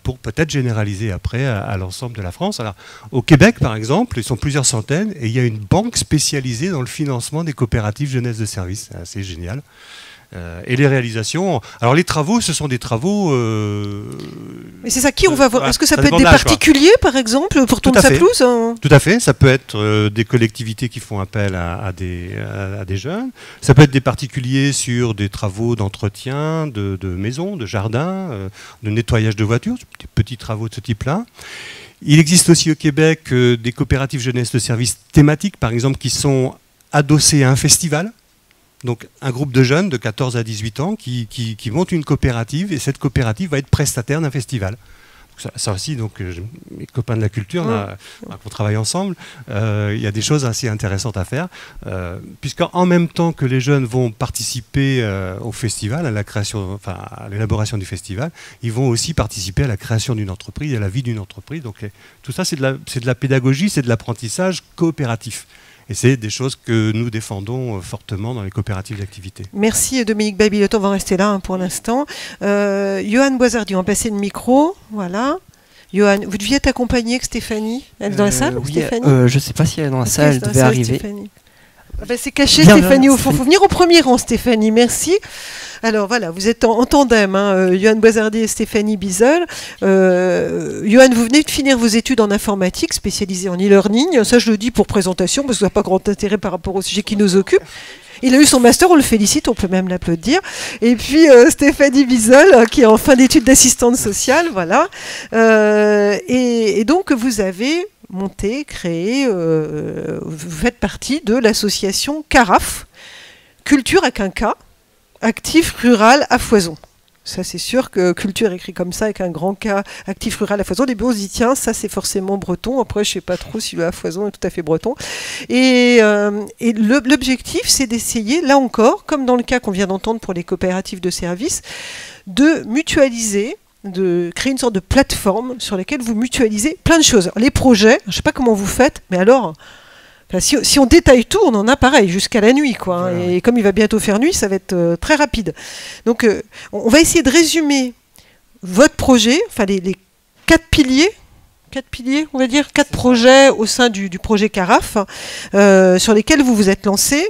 pour peut-être généraliser après à l'ensemble de la France. Alors, au Québec, par exemple, ils sont plusieurs centaines et il y a une banque spécialisée dans le financement des coopératives jeunesse de service. C'est assez génial. Et les réalisations... Alors les travaux, ce sont des travaux... Mais c'est ça, qui on va voir? Est-ce que ça peut être dépend des de l'âge, particuliers, par exemple, pour tourner sa pelouse hein? Tout à fait, ça peut être des collectivités qui font appel à des jeunes, ça peut être des particuliers sur des travaux d'entretien, de maisons, de jardins, de nettoyage de voitures, des petits travaux de ce type-là. Il existe aussi au Québec des coopératives jeunesse de services thématiques, par exemple, qui sont adossées à un festival. Donc un groupe de jeunes de 14 à 18 ans qui montent une coopérative et cette coopérative va être prestataire d'un festival. Ça aussi, donc, mes copains de la culture, là, qu'on travaille ensemble, il y a des choses assez intéressantes à faire, puisqu'en même temps que les jeunes vont participer au festival, à la création, enfin, à l'élaboration du festival, ils vont aussi participer à la création d'une entreprise, à la vie d'une entreprise. Donc tout ça, c'est de la pédagogie, c'est de l'apprentissage coopératif. Et c'est des choses que nous défendons fortement dans les coopératives d'activité. Merci Dominique Babiloto, on va rester là pour l'instant. Johan Boisardi, on va passer le micro. Voilà. Johan, vous deviez être accompagné avec Stéphanie. Elle est dans la salle, oui, Stéphanie je ne sais pas si elle est dans la salle, elle devait arriver. Ah ben, c'est caché, bien, Stéphanie, au fond. Il faut venir au premier rang, Stéphanie, merci. Alors voilà, vous êtes en tandem, hein, Johan Boisardi et Stéphanie Bizel. Johan, vous venez de finir vos études en informatique, spécialisée en e-learning. Ça, je le dis pour présentation, parce que ça n'a pas grand intérêt par rapport au sujet qui nous occupe. Il a eu son master, on le félicite, on peut même l'applaudir. Et puis Stéphanie Bizel, qui est en fin d'études d'assistante sociale, voilà. Et donc, vous avez monté, créé, vous faites partie de l'association CARAF, Culture avec un K, Actif Rural à Foison. Ça, c'est sûr que culture écrit comme ça, avec un grand K, actif rural à Foison. Au début, on se dit, tiens, ça, c'est forcément breton. Après, je ne sais pas trop si le à Foison est tout à fait breton. Et l'objectif, c'est d'essayer, là encore, comme dans le cas qu'on vient d'entendre pour les coopératives de services, de mutualiser, de créer une sorte de plateforme sur laquelle vous mutualisez plein de choses. Les projets, je ne sais pas comment vous faites, mais alors... Si on détaille tout, on en a pareil, jusqu'à la nuit, quoi. Voilà. Et comme il va bientôt faire nuit, ça va être très rapide. Donc, on va essayer de résumer votre projet, enfin les 4 piliers, on va dire, 4 projets au sein du projet CARAF, sur lesquels vous vous êtes lancé,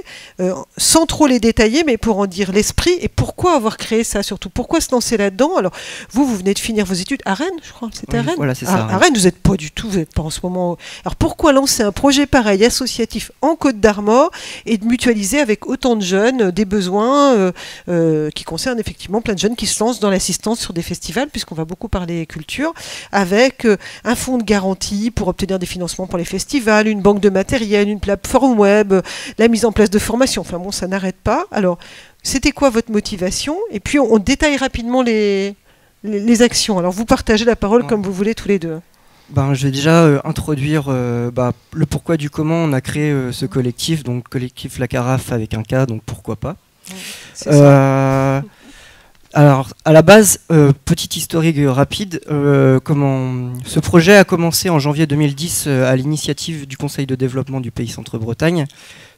sans trop les détailler, mais pour en dire l'esprit et pourquoi avoir créé ça, surtout. Pourquoi se lancer là-dedans? Alors, vous venez de finir vos études à Rennes, je crois, c'était à Rennes. Voilà, c'est ça. À Rennes, vous n'êtes pas du tout, vous n'êtes pas en ce moment... Alors, pourquoi lancer un projet pareil, associatif, en Côte-d'Armor, et de mutualiser avec autant de jeunes des besoins qui concernent effectivement plein de jeunes qui se lancent dans l'assistance sur des festivals, puisqu'on va beaucoup parler culture, avec un fonds de garantie pour obtenir des financements pour les festivals, une banque de matériel, une plateforme web, la mise en place de formation. Enfin bon, ça n'arrête pas. Alors, c'était quoi votre motivation? Et puis, on détaille rapidement les actions. Alors, vous partagez la parole comme vous voulez tous les deux. Je vais déjà introduire le pourquoi du comment on a créé ce collectif, donc collectif La Carafe avec un K, donc pourquoi pas. C'est ça. Alors, à la base, petite historique rapide, ce projet a commencé en janvier 2010 à l'initiative du Conseil de développement du Pays Centre-Bretagne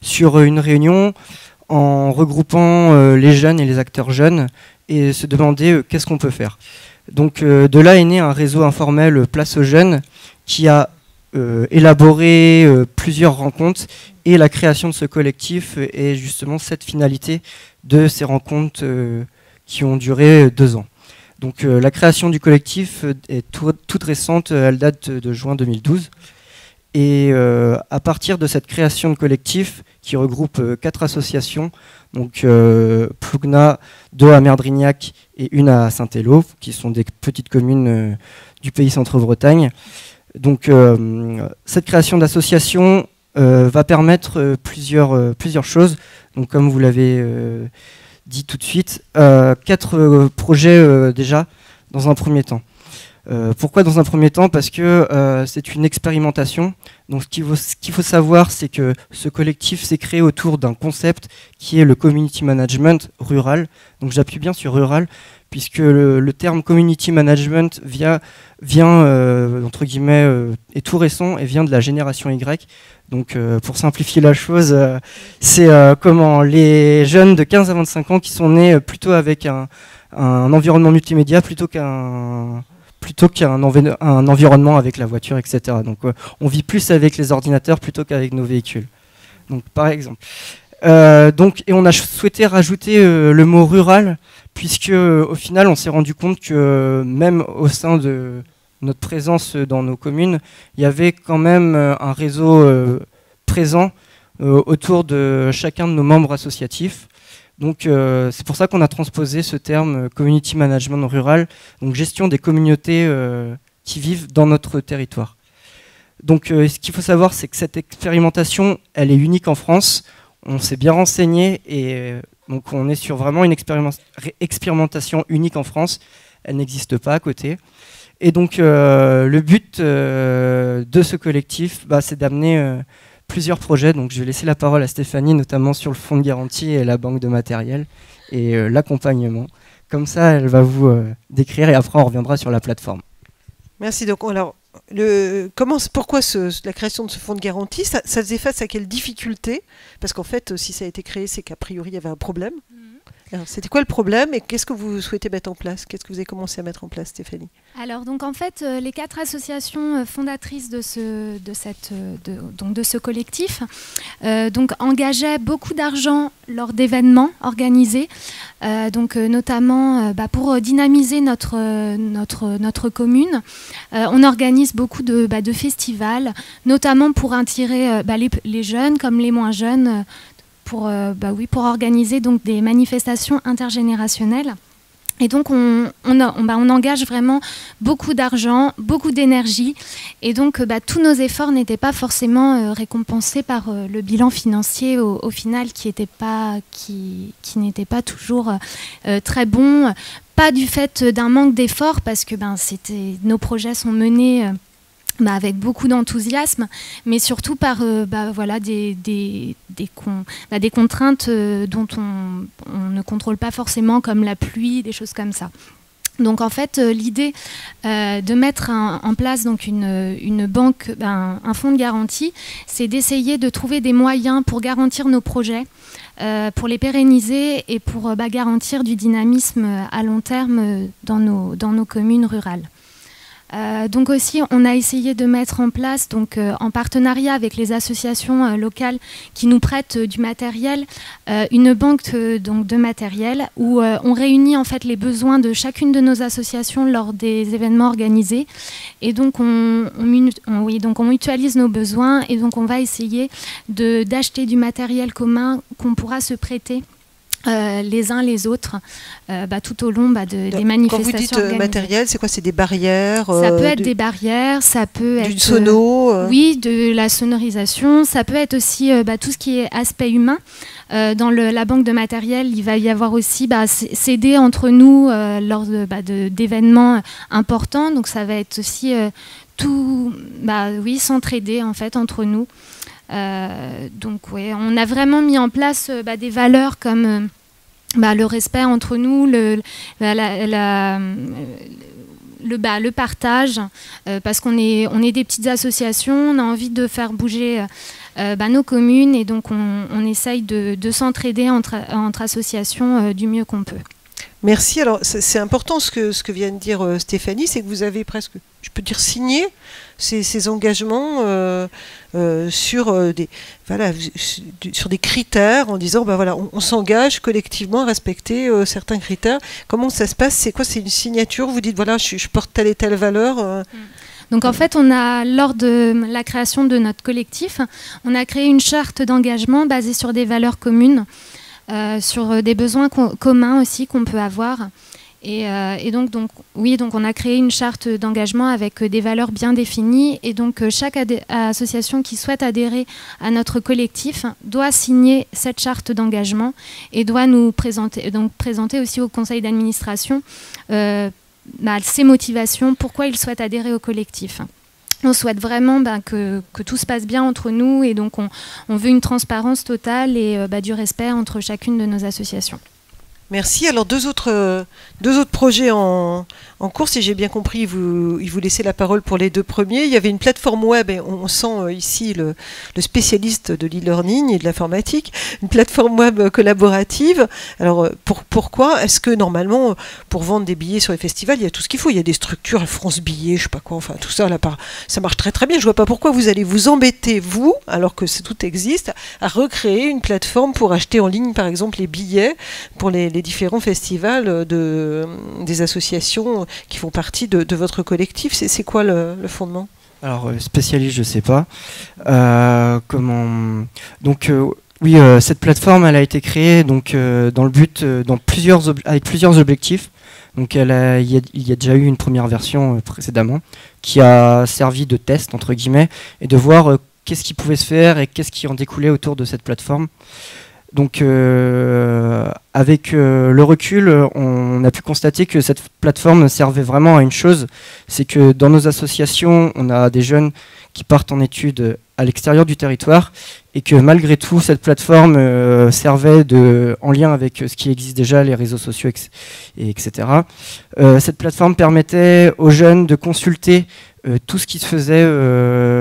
sur une réunion en regroupant les jeunes et les acteurs jeunes et se demander qu'est-ce qu'on peut faire. Donc, de là est né un réseau informel Place aux Jeunes qui a élaboré plusieurs rencontres et la création de ce collectif est justement cette finalité de ces rencontres qui ont duré 2 ans. Donc la création du collectif est toute récente, elle date de juin 2012. Et à partir de cette création de collectif, qui regroupe 4 associations, donc Plougna, 2 à Merdrignac et une à Saint-Élo, qui sont des petites communes du Pays Centre-Bretagne. Donc cette création d'association va permettre plusieurs choses. Donc comme vous l'avez dit tout de suite, 4 projets déjà dans un premier temps. Pourquoi dans un premier temps? Parce que c'est une expérimentation. Donc ce qu'il faut savoir, c'est que ce collectif s'est créé autour d'un concept qui est le community management rural. Donc j'appuie bien sur rural, puisque le terme community management vient entre guillemets, est tout récent et vient de la génération Y. Donc pour simplifier la chose, c'est comment les jeunes de 15 à 25 ans qui sont nés plutôt avec un environnement multimédia plutôt qu'un environnement avec la voiture, etc. Donc on vit plus avec les ordinateurs plutôt qu'avec nos véhicules. Donc par exemple. Et on a souhaité rajouter le mot rural, puisque au final on s'est rendu compte que même au sein de notre présence dans nos communes, il y avait quand même un réseau présent autour de chacun de nos membres associatifs. Donc c'est pour ça qu'on a transposé ce terme community management rural, donc gestion des communautés qui vivent dans notre territoire. Donc ce qu'il faut savoir, c'est que cette expérimentation, elle est unique en France. On s'est bien renseigné et donc on est sur vraiment une expérimentation unique en France. Elle n'existe pas à côté. Et donc le but de ce collectif, c'est d'amener plusieurs projets. Donc je vais laisser la parole à Stéphanie, notamment sur le fonds de garantie et la banque de matériel et l'accompagnement. Comme ça, elle va vous décrire et après on reviendra sur la plateforme. Merci. Donc alors, pourquoi la création de ce fonds de garantie, ça faisait face à quelles difficultés? Parce qu'en fait, si ça a été créé, c'est qu'a priori, il y avait un problème. C'était quoi le problème et qu'est-ce que vous souhaitez mettre en place? Qu'est-ce que vous avez commencé à mettre en place, Stéphanie? Alors, donc, en fait, les 4 associations fondatrices de ce collectif engageaient beaucoup d'argent lors d'événements organisés, notamment pour dynamiser notre commune. On organise beaucoup de festivals, notamment pour attirer les jeunes comme les moins jeunes, pour organiser donc des manifestations intergénérationnelles. Et donc on engage vraiment beaucoup d'argent, beaucoup d'énergie, et donc tous nos efforts n'étaient pas forcément récompensés par le bilan financier au final qui n'était pas toujours très bon, pas du fait d'un manque d'efforts, parce que nos projets sont menés avec beaucoup d'enthousiasme, mais surtout par des contraintes dont on ne contrôle pas forcément, comme la pluie, des choses comme ça. Donc en fait, l'idée de mettre en place donc une banque, un fonds de garantie, c'est d'essayer de trouver des moyens pour garantir nos projets, pour les pérenniser et pour garantir du dynamisme à long terme dans nos communes rurales. Donc aussi, on a essayé de mettre en place, en partenariat avec les associations locales qui nous prêtent du matériel, une banque de matériel où on réunit en fait les besoins de chacune de nos associations lors des événements organisés. Et donc on mutualise nos besoins et donc on va essayer d'acheter du matériel commun qu'on pourra se prêter les uns les autres tout au long des manifestations. Quand vous dites matériel, c'est quoi? C'est des barrières? Ça peut être des barrières, ça peut être... Du sono Oui, de la sonorisation. Ça peut être aussi tout ce qui est aspect humain. Dans la banque de matériel, il va y avoir aussi s'aider entre nous lors d'événements importants. Donc ça va être aussi s'entraider en fait entre nous. On a vraiment mis en place des valeurs comme le respect entre nous, le partage, parce qu'on est des petites associations, on a envie de faire bouger nos communes, et donc on essaye de s'entraider entre associations du mieux qu'on peut. Merci. Alors c'est important ce que vient de dire Stéphanie, c'est que vous avez presque, je peux dire, signé ces engagements sur des critères, en disant on s'engage collectivement à respecter certains critères. Comment ça se passe? C'est quoi? C'est une signature? Vous dites je porte telle et telle valeur Donc en fait, lors de la création de notre collectif, on a créé une charte d'engagement basée sur des valeurs communes, sur des besoins communs aussi qu'on peut avoir. Et donc on a créé une charte d'engagement avec des valeurs bien définies. Et donc chaque association qui souhaite adhérer à notre collectif doit signer cette charte d'engagement et doit nous présenter aussi au conseil d'administration ses motivations, pourquoi il souhaite adhérer au collectif. On souhaite vraiment que tout se passe bien entre nous et donc on veut une transparence totale et du respect entre chacune de nos associations. Merci. Alors deux autres projets en cours, si j'ai bien compris, il vous laissez la parole pour les deux premiers. Il y avait une plateforme web, et on sent ici le spécialiste de l'e-learning et de l'informatique, une plateforme web collaborative. Alors pourquoi est-ce que normalement, pour vendre des billets sur les festivals, il y a tout ce qu'il faut? Il y a des structures, France Billets, je sais pas quoi, enfin tout ça, là, ça marche très très bien. Je vois pas pourquoi vous allez vous embêter, vous, alors que tout existe, à recréer une plateforme pour acheter en ligne, par exemple, les billets pour les différents festivals des associations qui font partie de votre collectif. C'est quoi le fondement? Alors, spécialiste, je sais pas. Donc, oui, cette plateforme, elle a été créée donc, dans le but, avec plusieurs objectifs. Donc, il y a déjà eu une première version précédemment qui a servi de test, entre guillemets, et de voir qu'est-ce qui pouvait se faire et qu'est-ce qui en découlait autour de cette plateforme. Donc, avec le recul, on a pu constater que cette plateforme servait vraiment à une chose, c'est que dans nos associations, on a des jeunes qui partent en études à l'extérieur du territoire et que malgré tout, cette plateforme servait en lien avec ce qui existe déjà, les réseaux sociaux, etc. Cette plateforme permettait aux jeunes de consulter tout ce qui se faisait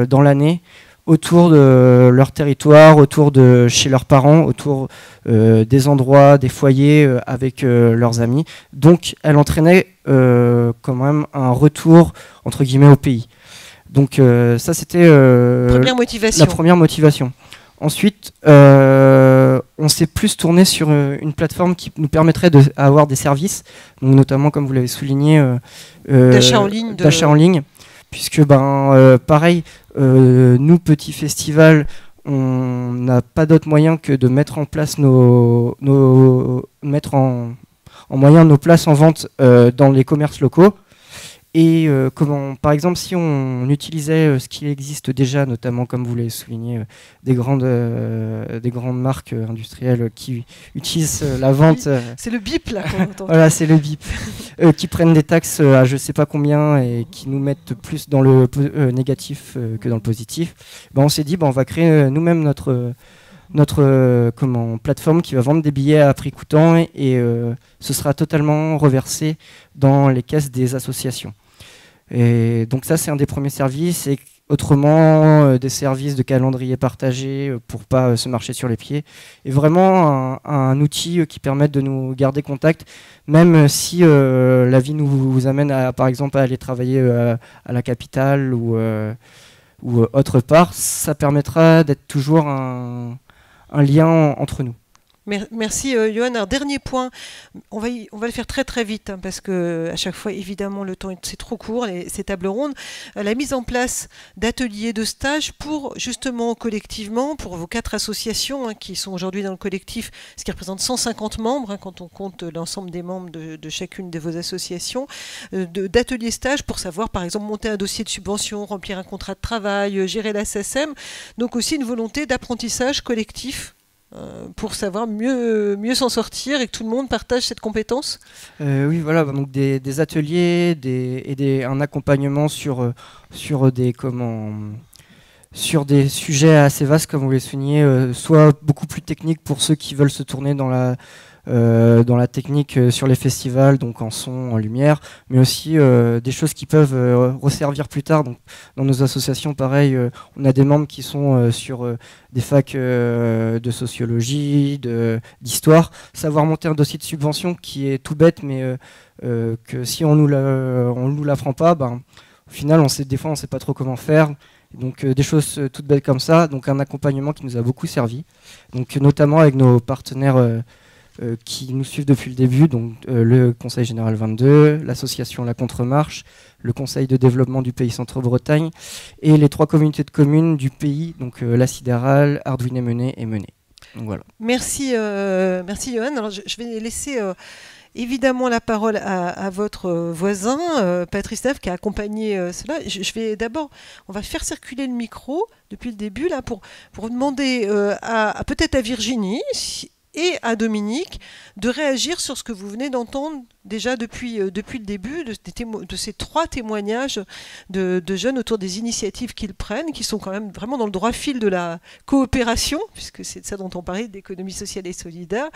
dans l'année, autour de leur territoire, autour de chez leurs parents, autour des endroits, des foyers avec leurs amis. Donc elle entraînait quand même un retour entre guillemets au pays. Donc ça c'était la première motivation. Ensuite, on s'est plus tourné sur une plateforme qui nous permettrait d'avoir des services, donc notamment comme vous l'avez souligné, d'achat en ligne. Puisque pareil, nous petits festivals, on n'a pas d'autre moyen que de mettre en place mettre en moyen nos places en vente dans les commerces locaux. Et par exemple, si on utilisait ce qui existe déjà, notamment comme vous l'avez souligné, des grandes marques industrielles qui utilisent la vente. C'est le BIP là qu'on entend. Voilà, c'est le BIP. Qui prennent des taxes à je sais pas combien et qui nous mettent plus dans le négatif que dans le positif. On s'est dit, on va créer nous-mêmes notre plateforme qui va vendre des billets à prix coûtant et ce sera totalement reversé dans les caisses des associations. Et donc ça c'est un des premiers services, et autrement des services de calendrier partagé pour pas se marcher sur les pieds, et vraiment un outil qui permette de nous garder contact, même si la vie nous amène par exemple à aller travailler à la capitale ou autre part, ça permettra d'être toujours un lien entre nous. Merci Johan. Alors, dernier point, on va le faire très très vite parce que à chaque fois évidemment le temps c'est trop court, ces tables rondes. La mise en place d'ateliers de stage pour justement collectivement, pour vos 4 associations qui sont aujourd'hui dans le collectif, ce qui représente 150 membres quand on compte l'ensemble des membres de chacune de vos associations, d'ateliers stage pour savoir par exemple monter un dossier de subvention, remplir un contrat de travail, gérer la SSM, donc aussi une volonté d'apprentissage collectif pour savoir mieux s'en sortir et que tout le monde partage cette compétence. Oui, voilà, donc des ateliers un accompagnement sur des sujets assez vastes, comme vous les soulignez, soit beaucoup plus techniques pour ceux qui veulent se tourner dans la technique sur les festivals, donc en son, en lumière, mais aussi des choses qui peuvent resservir plus tard. Donc, dans nos associations, pareil, on a des membres qui sont sur des facs de sociologie, d'histoire. Savoir monter un dossier de subvention qui est tout bête, mais que si on nous l'apprend pas, au final, des fois, on ne sait pas trop comment faire. Donc des choses toutes bêtes comme ça. Donc un accompagnement qui nous a beaucoup servi. Donc notamment avec nos partenaires qui nous suivent depuis le début, donc le Conseil Général 22, l'association La Contremarche, le Conseil de développement du pays Centre-Bretagne et les 3 communautés de communes du pays, donc la Sidérale, Ardouin-et-Mené et Mené. Donc voilà. Merci Johan. Alors je vais laisser évidemment la parole à votre voisin, Patrice Nave, qui a accompagné cela. Je vais d'abord, on va faire circuler le micro depuis le début là pour demander peut-être à Virginie et à Dominique de réagir sur ce que vous venez d'entendre déjà depuis le début de ces 3 témoignages de jeunes autour des initiatives qu'ils prennent, qui sont quand même vraiment dans le droit fil de la coopération, puisque c'est de ça dont on parlait, d'économie sociale et solidaire.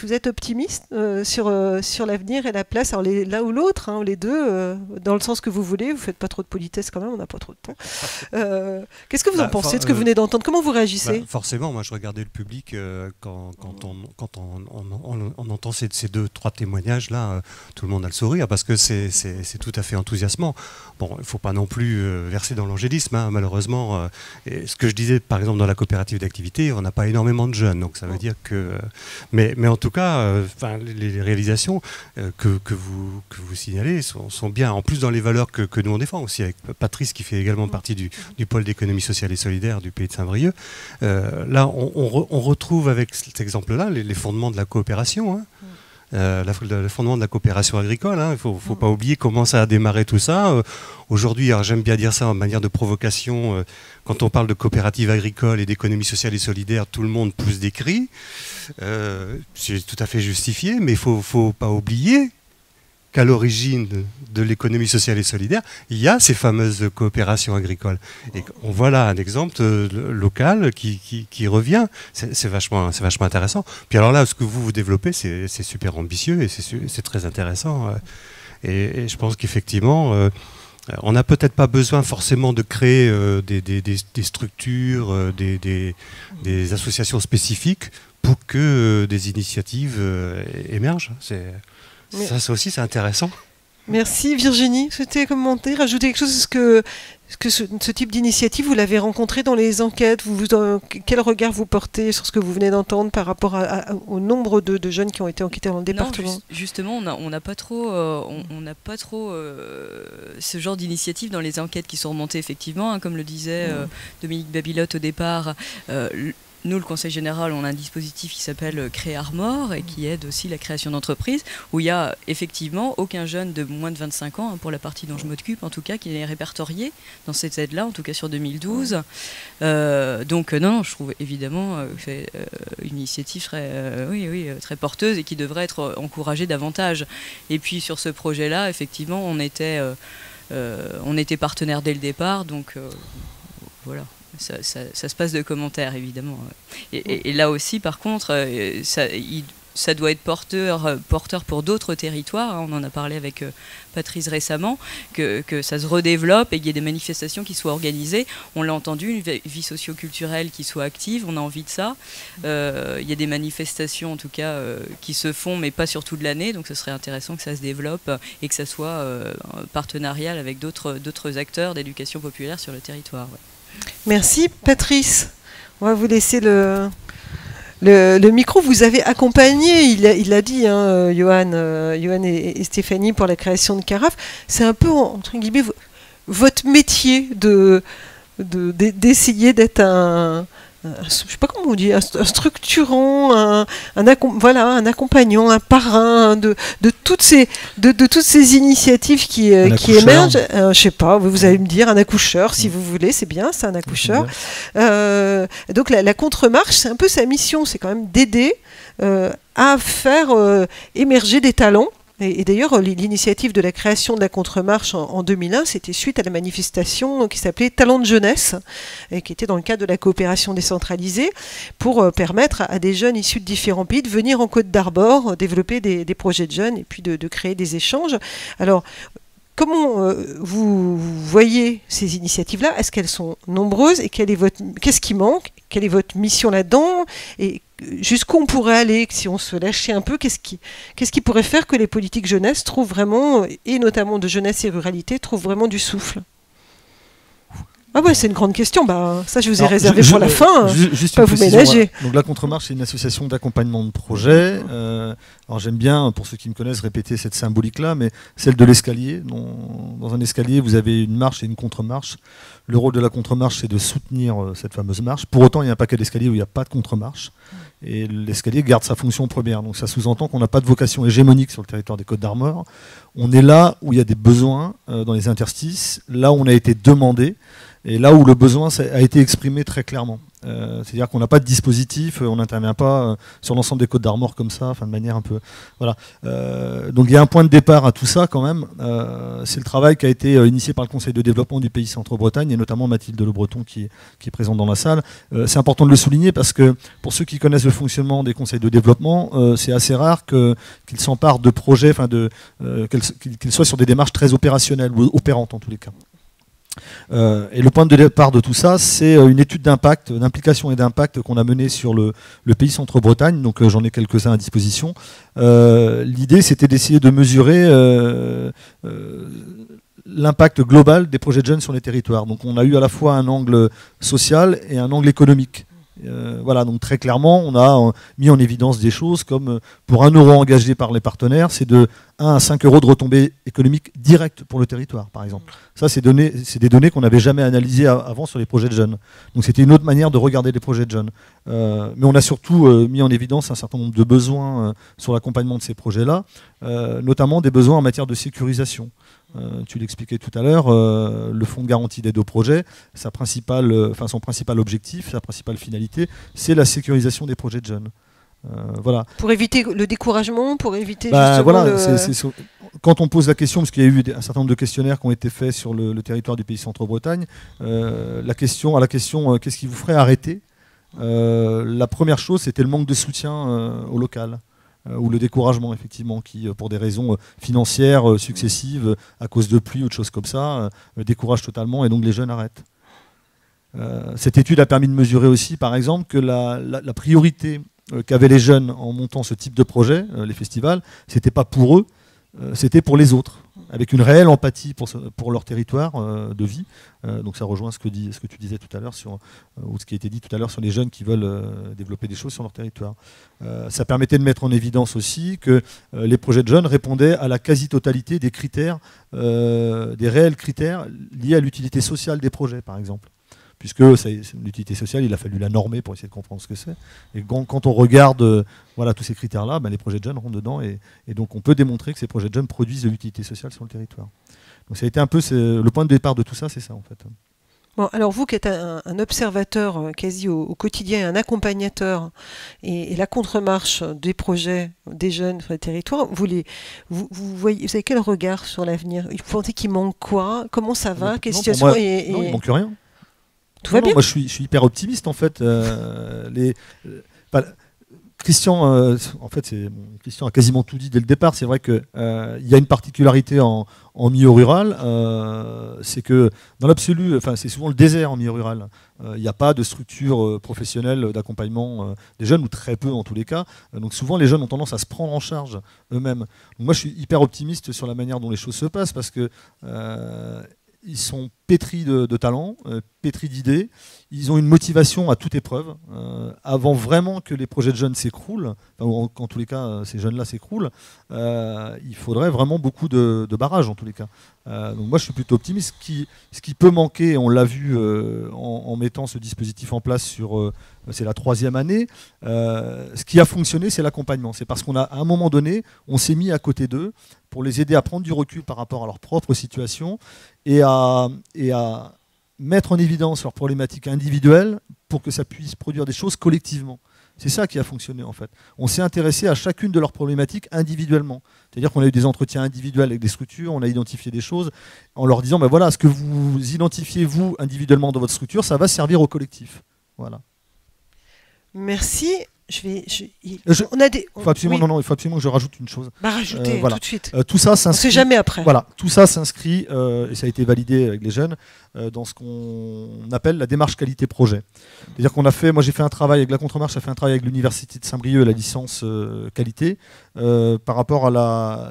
Vous êtes optimiste sur l'avenir et la place, alors l'un ou l'autre, hein, les deux, dans le sens que vous voulez, vous ne faites pas trop de politesse quand même, on n'a pas trop de temps. Qu'est-ce que vous en pensez de ce que vous venez d'entendre? Comment vous réagissez? Forcément, moi je regardais le public quand on entend ces 2-3 témoignages-là, tout le monde a le sourire parce que c'est tout à fait enthousiasmant. Bon, il ne faut pas non plus verser dans l'angélisme, hein, malheureusement. Et ce que je disais, par exemple, dans la coopérative d'activité, on n'a pas énormément de jeunes, donc ça veut dire que... Mais en tout cas, les réalisations que vous signalez sont bien, en plus dans les valeurs que nous on défend aussi, avec Patrice qui fait également partie du pôle d'économie sociale et solidaire du pays de Saint-Brieuc. Là, on retrouve avec cet exemple-là les fondements de la coopération, hein. Le fondement de la coopération agricole, hein. Il ne faut pas oublier comment ça a démarré tout ça. Aujourd'hui, j'aime bien dire ça en manière de provocation, quand on parle de coopérative agricole et d'économie sociale et solidaire, tout le monde pousse des cris. C'est tout à fait justifié, mais il ne faut pas oublier qu'à l'origine de l'économie sociale et solidaire, il y a ces fameuses coopérations agricoles. Et on voit là un exemple local qui revient. C'est vachement intéressant. Puis alors là, ce que vous développez, c'est super ambitieux et c'est très intéressant. Et je pense qu'effectivement, on n'a peut-être pas besoin forcément de créer des structures, des associations spécifiques pour que des initiatives émergent. Ça aussi, c'est intéressant. Merci Virginie. Vous souhaitez commenter, rajouter quelque chose? Est-ce que ce type d'initiative, vous l'avez rencontré dans les enquêtes? Quel regard vous portez sur ce que vous venez d'entendre par rapport au nombre de jeunes qui ont été enquêtés dans le département? Non, justement, on n'a pas trop, ce genre d'initiative dans les enquêtes qui sont remontées effectivement, hein, comme le disait Dominique Babilotte au départ. Nous, le Conseil général, on a un dispositif qui s'appelle Créer Armor et qui aide aussi la création d'entreprises, où il n'y a effectivement aucun jeune de moins de 25 ans, hein, pour la partie dont je m'occupe en tout cas, qui est répertorié dans cette aide-là, en tout cas sur 2012. Donc non, je trouve évidemment que c'est une initiative très porteuse et qui devrait être encouragée davantage. Et puis sur ce projet-là, effectivement, on était partenaire dès le départ, donc voilà. Ça se passe de commentaires, évidemment. Et là aussi, par contre, ça doit être porteur pour d'autres territoires. Hein. On en a parlé avec Patrice récemment, que ça se redéveloppe et qu'il y ait des manifestations qui soient organisées. On l'a entendu, une vie socio-culturelle qui soit active, on a envie de ça. Il y a des manifestations, en tout cas, qui se font, mais pas sur toute l'année. Donc ce serait intéressant que ça se développe et que ça soit partenarial avec d'autres acteurs d'éducation populaire sur le territoire. Ouais. Merci Patrice. On va vous laisser le micro. Vous avez accompagné, il l'a dit, hein, Johan et Stéphanie, pour la création de Carafe. C'est un peu, entre guillemets, votre métier d'essayer d'être je sais pas comment on dit, un structurant, un accompagnant, un parrain de toutes ces initiatives qui émergent. Je sais pas, vous allez me dire un accoucheur si vous voulez, c'est bien, c'est un accoucheur. Donc la contre-marche, c'est un peu sa mission, c'est quand même d'aider à faire émerger des talents. Et d'ailleurs, l'initiative de la création de la contre-marche en 2001, c'était suite à la manifestation qui s'appelait Talents de jeunesse, et qui était dans le cadre de la coopération décentralisée, pour permettre à des jeunes issus de différents pays de venir en Côte d'Armor, développer des projets de jeunes et puis de créer des échanges. Alors, comment vous voyez ces initiatives-là? Est-ce qu'elles sont nombreuses? Et qu'est-ce qui manque? Quelle est votre mission là-dedans? Et jusqu'où on pourrait aller si on se lâchait un peu? Qu'est-ce qui pourrait faire que les politiques jeunesse trouvent vraiment, et notamment de jeunesse et ruralité, trouvent vraiment du souffle? Ah ouais, c'est une grande question. Ça, je vous ai réservé pour la fin. Juste pas vous ménager. Donc la Contre-Marche, c'est une association d'accompagnement de projets. Alors j'aime bien, pour ceux qui me connaissent, répéter cette symbolique-là, mais celle de l'escalier. Dans un escalier, vous avez une marche et une contre-marche. Le rôle de la contre-marche, c'est de soutenir cette fameuse marche. Pour autant, il y a un paquet d'escaliers où il n'y a pas de contre-marche. Et l'escalier garde sa fonction première. Donc ça sous-entend qu'on n'a pas de vocation hégémonique sur le territoire des Côtes d'Armor. On est là où il y a des besoins dans les interstices, là où on a été demandé, et là où le besoin a été exprimé très clairement. C'est-à-dire qu'on n'a pas de dispositif, on n'intervient pas sur l'ensemble des Côtes d'Armor comme ça, de manière un peu... Voilà. Donc il y a un point de départ à tout ça quand même. C'est le travail qui a été initié par le Conseil de développement du pays Centre-Bretagne, et notamment Mathilde Le Breton qui est présente dans la salle. C'est important de le souligner parce que pour ceux qui connaissent le fonctionnement des conseils de développement, c'est assez rare qu'ils s'emparent de projets, qu'ils soient sur des démarches très opérationnelles ou opérantes en tous les cas. Et le point de départ de tout ça, c'est une étude d'impact, d'implication et d'impact qu'on a menée sur le pays Centre-Bretagne. Donc j'en ai quelques-uns à disposition. L'idée, c'était d'essayer de mesurer l'impact global des projets de jeunes sur les territoires. Donc on a eu à la fois un angle social et un angle économique. Voilà, donc très clairement, on a mis en évidence des choses comme pour 1 euro engagé par les partenaires, c'est de 1 à 5 euros de retombées économiques directes pour le territoire, par exemple. Ça, c'est des données qu'on n'avait jamais analysées avant sur les projets de jeunes. Donc c'était une autre manière de regarder les projets de jeunes. Mais on a surtout mis en évidence un certain nombre de besoins sur l'accompagnement de ces projets-là, notamment des besoins en matière de sécurisation. Tu l'expliquais tout à l'heure, le fonds de garantie d'aide au projet, son principal objectif, sa principale finalité, c'est la sécurisation des projets de jeunes. Voilà. Pour éviter le découragement, pour éviter quand on pose la question, parce qu'il y a eu un certain nombre de questionnaires qui ont été faits sur le territoire du pays Centre-Bretagne, à la question qu'est-ce qui vous ferait arrêter, la première chose c'était le manque de soutien au local. Ou le découragement, effectivement, qui, pour des raisons financières successives, à cause de pluie ou de choses comme ça, décourage totalement et donc les jeunes arrêtent. Cette étude a permis de mesurer aussi, par exemple, que la priorité qu'avaient les jeunes en montant ce type de projet, les festivals, c'était pas pour eux, c'était pour les autres, avec une réelle empathie pour leur territoire de vie. Donc ça rejoint ce que tu disais tout à l'heure ou ce qui a été dit tout à l'heure sur les jeunes qui veulent développer des choses sur leur territoire. Ça permettait de mettre en évidence aussi que les projets de jeunes répondaient à la quasi-totalité des critères, des réels critères liés à l'utilité sociale des projets, par exemple. Puisque l'utilité sociale, il a fallu la normer pour essayer de comprendre ce que c'est. Et quand on regarde tous ces critères-là, les projets de jeunes rentrent dedans, et donc on peut démontrer que ces projets de jeunes produisent de l'utilité sociale sur le territoire. Donc ça a été un peu le point de départ de tout ça, c'est ça en fait. Bon, alors vous qui êtes un observateur quasi au quotidien, un accompagnateur, et la contre-marche des projets des jeunes sur les territoires, vous avez quel regard sur l'avenir? Vous pensez qu'il manque quoi? Comment ça va? Quelle situation Non, il manque rien. Tout va bien. Moi, je suis hyper optimiste en fait. Christian, Christian a quasiment tout dit dès le départ. C'est vrai qu'il y a une particularité en milieu rural, c'est que dans l'absolu, c'est souvent le désert en milieu rural. Il n'y a pas de structure professionnelle d'accompagnement des jeunes, ou très peu en tous les cas. Donc souvent, les jeunes ont tendance à se prendre en charge eux-mêmes. Donc moi, je suis hyper optimiste sur la manière dont les choses se passent, parce que ils sont pétris de talent, pétris d'idées. Ils ont une motivation à toute épreuve. Avant vraiment que les projets de jeunes s'écroulent, ou en tous les cas ces jeunes-là s'écroulent, il faudrait vraiment beaucoup de barrages en tous les cas. Donc moi je suis plutôt optimiste. Ce qui peut manquer, on l'a vu en mettant ce dispositif en place c'est la 3e année. Ce qui a fonctionné, c'est l'accompagnement. C'est parce qu'à un moment donné, on s'est mis à côté d'eux pour les aider à prendre du recul par rapport à leur propre situation et à mettre en évidence leurs problématiques individuelles pour que ça puisse produire des choses collectivement. C'est ça qui a fonctionné en fait. On s'est intéressé à chacune de leurs problématiques individuellement. C'est-à-dire qu'on a eu des entretiens individuels avec des structures, on a identifié des choses en leur disant voilà, ce que vous identifiez vous individuellement dans votre structure, ça va servir au collectif. Voilà. Merci. Il faut absolument que je rajoute une chose. Rajoutez tout de suite. Tout ça s'inscrit. On sait jamais après. Voilà, tout ça s'inscrit et ça a été validé avec les jeunes dans ce qu'on appelle la démarche qualité projet. C'est-à-dire moi j'ai fait un travail avec la Contre-Marche, j'ai fait un travail avec l'université de Saint-Brieuc, la licence qualité, par rapport à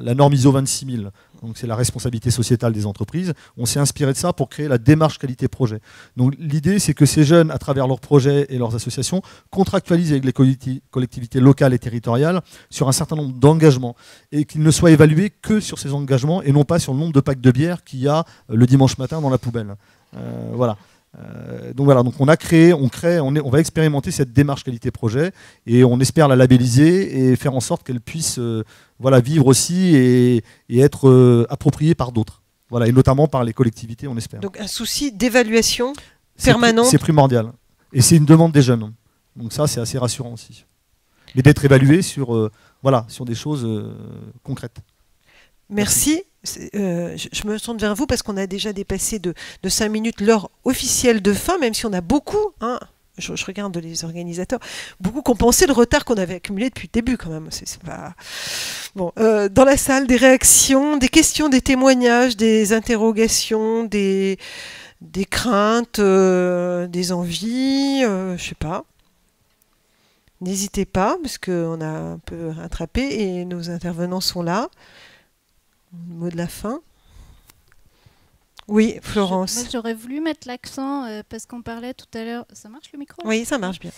la norme ISO 26000. Donc c'est la responsabilité sociétale des entreprises. On s'est inspiré de ça pour créer la démarche qualité projet. Donc l'idée, c'est que ces jeunes, à travers leurs projets et leurs associations, contractualisent avec les collectivités locales et territoriales sur un certain nombre d'engagements et qu'ils ne soient évalués que sur ces engagements et non pas sur le nombre de packs de bière qu'il y a le dimanche matin dans la poubelle. Voilà. Donc on va expérimenter cette démarche qualité projet et on espère la labelliser et faire en sorte qu'elle puisse vivre aussi et être appropriée par d'autres. Voilà, et notamment par les collectivités, on espère. Donc un souci d'évaluation permanente. C'est primordial. Et c'est une demande des jeunes. Donc ça, c'est assez rassurant aussi. Mais d'être évalué sur, sur des choses concrètes. Merci. Je me tourne vers vous parce qu'on a déjà dépassé de 5 minutes l'heure officielle de fin, même si on a beaucoup, hein, je regarde les organisateurs, beaucoup qui ont pensé le retard qu'on avait accumulé depuis le début quand même. C'est pas... Bon, dans la salle, des réactions, des questions, des témoignages, des interrogations, des craintes, des envies, je sais pas. N'hésitez pas, parce qu'on a un peu rattrapé et nos intervenants sont là. Mot de la fin. Oui, Florence. Moi, j'aurais voulu mettre l'accent parce qu'on parlait tout à l'heure. Ça marche le micro? Oui, ça marche bien.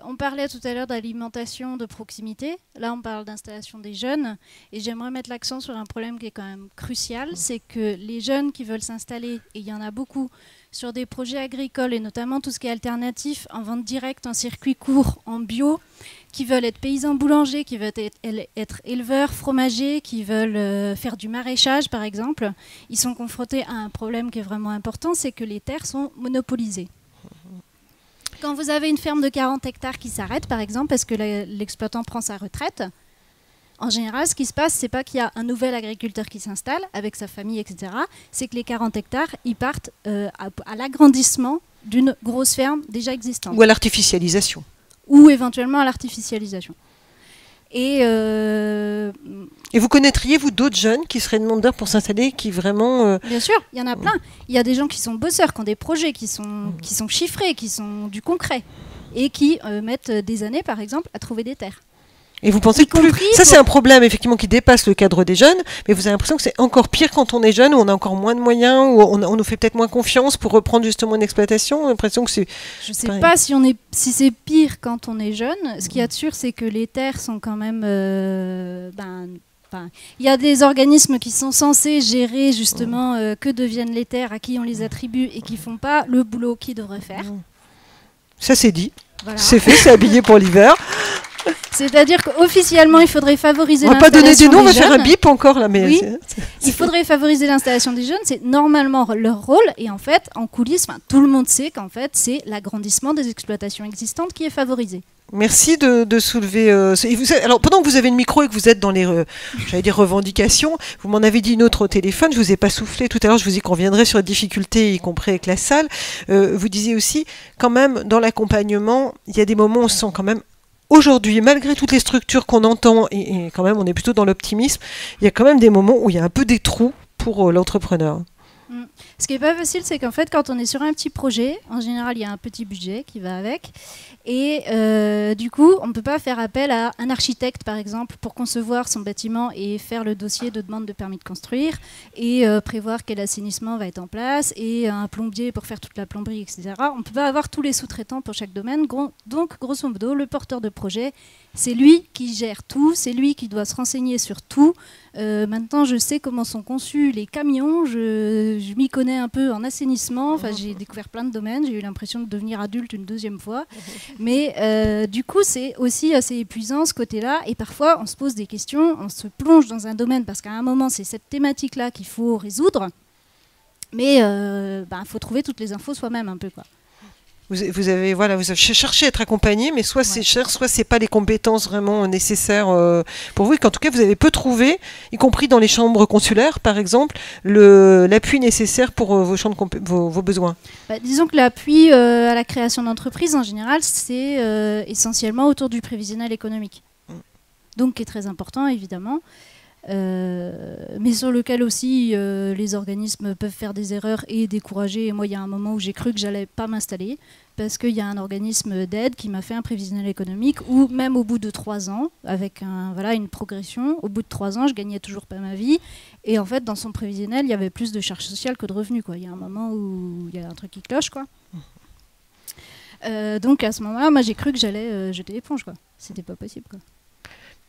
On parlait tout à l'heure d'alimentation de proximité. Là, on parle d'installation des jeunes. Et j'aimerais mettre l'accent sur un problème qui est quand même crucial. C'est que les jeunes qui veulent s'installer, et il y en a beaucoup, sur des projets agricoles et notamment tout ce qui est alternatif, en vente directe, en circuit court, en bio, qui veulent être paysans boulangers, qui veulent être éleveurs fromagers, qui veulent faire du maraîchage par exemple, ils sont confrontés à un problème qui est vraiment important, c'est que les terres sont monopolisées. Quand vous avez une ferme de 40 hectares qui s'arrête par exemple parce que l'exploitant prend sa retraite, en général, ce qui se passe, c'est pas qu'il y a un nouvel agriculteur qui s'installe avec sa famille, etc. C'est que les 40 hectares, ils partent à l'agrandissement d'une grosse ferme déjà existante. Ou à l'artificialisation. Ou éventuellement à l'artificialisation. Et vous connaîtriez, vous, d'autres jeunes qui seraient demandeurs pour s'installer, qui vraiment... Bien sûr, il y en a plein. Il y a des gens qui sont bosseurs, qui ont des projets, qui sont chiffrés, qui sont du concret, et qui mettent des années, par exemple, à trouver des terres. Et vous pensez que plus... Ça, c'est un problème, effectivement, qui dépasse le cadre des jeunes, mais vous avez l'impression que c'est encore pire quand on est jeune, où on a encore moins de moyens, où on nous fait peut-être moins confiance pour reprendre justement une exploitation. L'impression que c'est... Je ne sais pas si c'est pire quand on est jeune. Ce qu'il y a de sûr, c'est que les terres sont quand même... il y a des organismes qui sont censés gérer justement que deviennent les terres, à qui on les attribue, et qui ne font pas le boulot qu'ils devraient faire. Ça, c'est dit. Voilà. C'est fait, c'est habillé pour l'hiver. C'est-à-dire qu'officiellement, il faudrait favoriser l'installation des jeunes. On va pas donner des noms, on va faire un bip encore là. Mais oui, il faudrait favoriser l'installation des jeunes, c'est normalement leur rôle. Et en fait, en coulisses, tout le monde sait qu'en fait, c'est l'agrandissement des exploitations existantes qui est favorisé. Merci de soulever... alors, pendant que vous avez le micro et que vous êtes dans les revendications, vous m'en avez dit une autre au téléphone, je ne vous ai pas soufflé tout à l'heure, je vous ai dit qu'on reviendrait sur les difficultés, y compris avec la salle. Vous disiez aussi, quand même, dans l'accompagnement, il y a des moments où on se sent quand même... Aujourd'hui, malgré toutes les structures qu'on entend, et quand même on est plutôt dans l'optimisme, il y a quand même des moments où il y a un peu des trous pour l'entrepreneur. Ce qui n'est pas facile, c'est qu'en fait, quand on est sur un petit projet, en général, il y a un petit budget qui va avec. Et du coup, on ne peut pas faire appel à un architecte, par exemple, pour concevoir son bâtiment et faire le dossier de demande de permis de construire et prévoir quel assainissement va être en place et un plombier pour faire toute la plomberie, etc. On ne peut pas avoir tous les sous-traitants pour chaque domaine. Donc, grosso modo, le porteur de projet, c'est lui qui gère tout, c'est lui qui doit se renseigner sur tout. Maintenant, je sais comment sont conçus les camions, je m'y connais un peu en assainissement, enfin, j'ai découvert plein de domaines, j'ai eu l'impression de devenir adulte une deuxième fois. Mais du coup, c'est aussi assez épuisant ce côté-là. Et parfois, on se pose des questions, on se plonge dans un domaine parce qu'à un moment, c'est cette thématique-là qu'il faut résoudre. Mais faut trouver toutes les infos soi-même un peu, quoi. Vous avez cherché à être accompagné, mais soit c'est cher, soit c'est pas les compétences vraiment nécessaires pour vous. Et qu'en tout cas, vous avez peu trouvé, y compris dans les chambres consulaires, par exemple, l'appui nécessaire pour vos besoins. Disons que l'appui à la création d'entreprises, en général, c'est essentiellement autour du prévisionnel économique. Donc, qui est très important, évidemment. Mais sur lequel aussi les organismes peuvent faire des erreurs et décourager. Et moi, il y a un moment où j'ai cru que j'allais pas m'installer parce qu'il y a un organisme d'aide qui m'a fait un prévisionnel économique où même au bout de 3 ans, avec une progression, au bout de 3 ans, je gagnais toujours pas ma vie. Et en fait, dans son prévisionnel, il y avait plus de charges sociales que de revenus, quoi. Il y a un moment où il y a un truc qui cloche, quoi. Donc à ce moment-là, moi, j'ai cru que j'allais jeter l'éponge, quoi. C'était pas possible, quoi.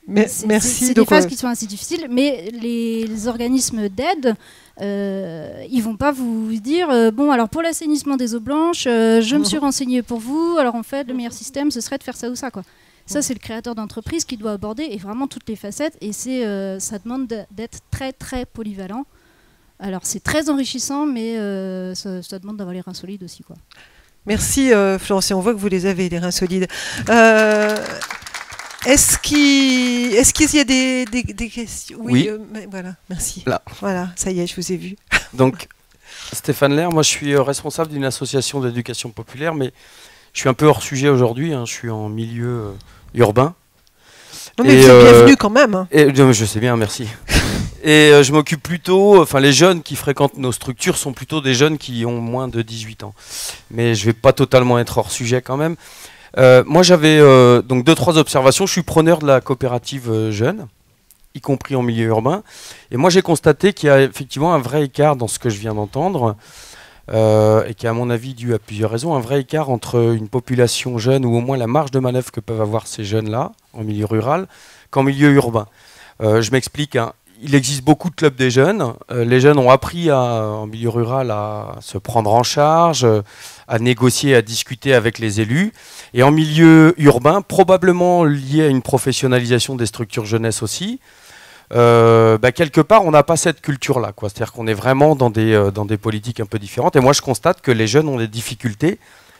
Merci. C'est des phases qui sont assez difficiles, mais les organismes d'aide, ils vont pas vous dire bon, alors pour l'assainissement des eaux blanches, je me suis renseigné pour vous, alors en fait le meilleur système ce serait de faire ça ou ça, quoi. Ça, c'est le créateur d'entreprise qui doit aborder et vraiment toutes les facettes, et ça demande d'être très très polyvalent. Alors c'est très enrichissant, mais ça demande d'avoir les reins solides aussi, quoi. Merci Florence, et on voit que vous les avez, les reins solides. Est-ce qu'il y a des questions? Oui. Voilà, merci. Là. Voilà, ça y est, je vous ai vu. Donc, Stéphane Lair, moi je suis responsable d'une association d'éducation populaire, mais je suis un peu hors sujet aujourd'hui, hein, je suis en milieu urbain. Non mais vous êtes bienvenue quand même. Hein. Et, je sais bien, merci. Et je m'occupe plutôt, enfin les jeunes qui fréquentent nos structures sont plutôt des jeunes qui ont moins de 18 ans. Mais je ne vais pas totalement être hors sujet quand même. Moi j'avais donc 2-3 observations. Je suis preneur de la coopérative jeune, y compris en milieu urbain. Et moi j'ai constaté qu'il y a effectivement un vrai écart dans ce que je viens d'entendre, et qui est à mon avis dû à plusieurs raisons. Un vrai écart entre une population jeune, ou au moins la marge de manœuvre que peuvent avoir ces jeunes-là, en milieu rural, qu'en milieu urbain. Je m'explique, hein. Il existe beaucoup de clubs des jeunes. Les jeunes ont appris en milieu rural à se prendre en charge, à négocier, à discuter avec les élus. Et en milieu urbain, probablement lié à une professionnalisation des structures jeunesse aussi, quelque part, on n'a pas cette culture-là. C'est-à-dire qu'on est vraiment dans des politiques un peu différentes. Et moi, je constate que les jeunes ont des difficultés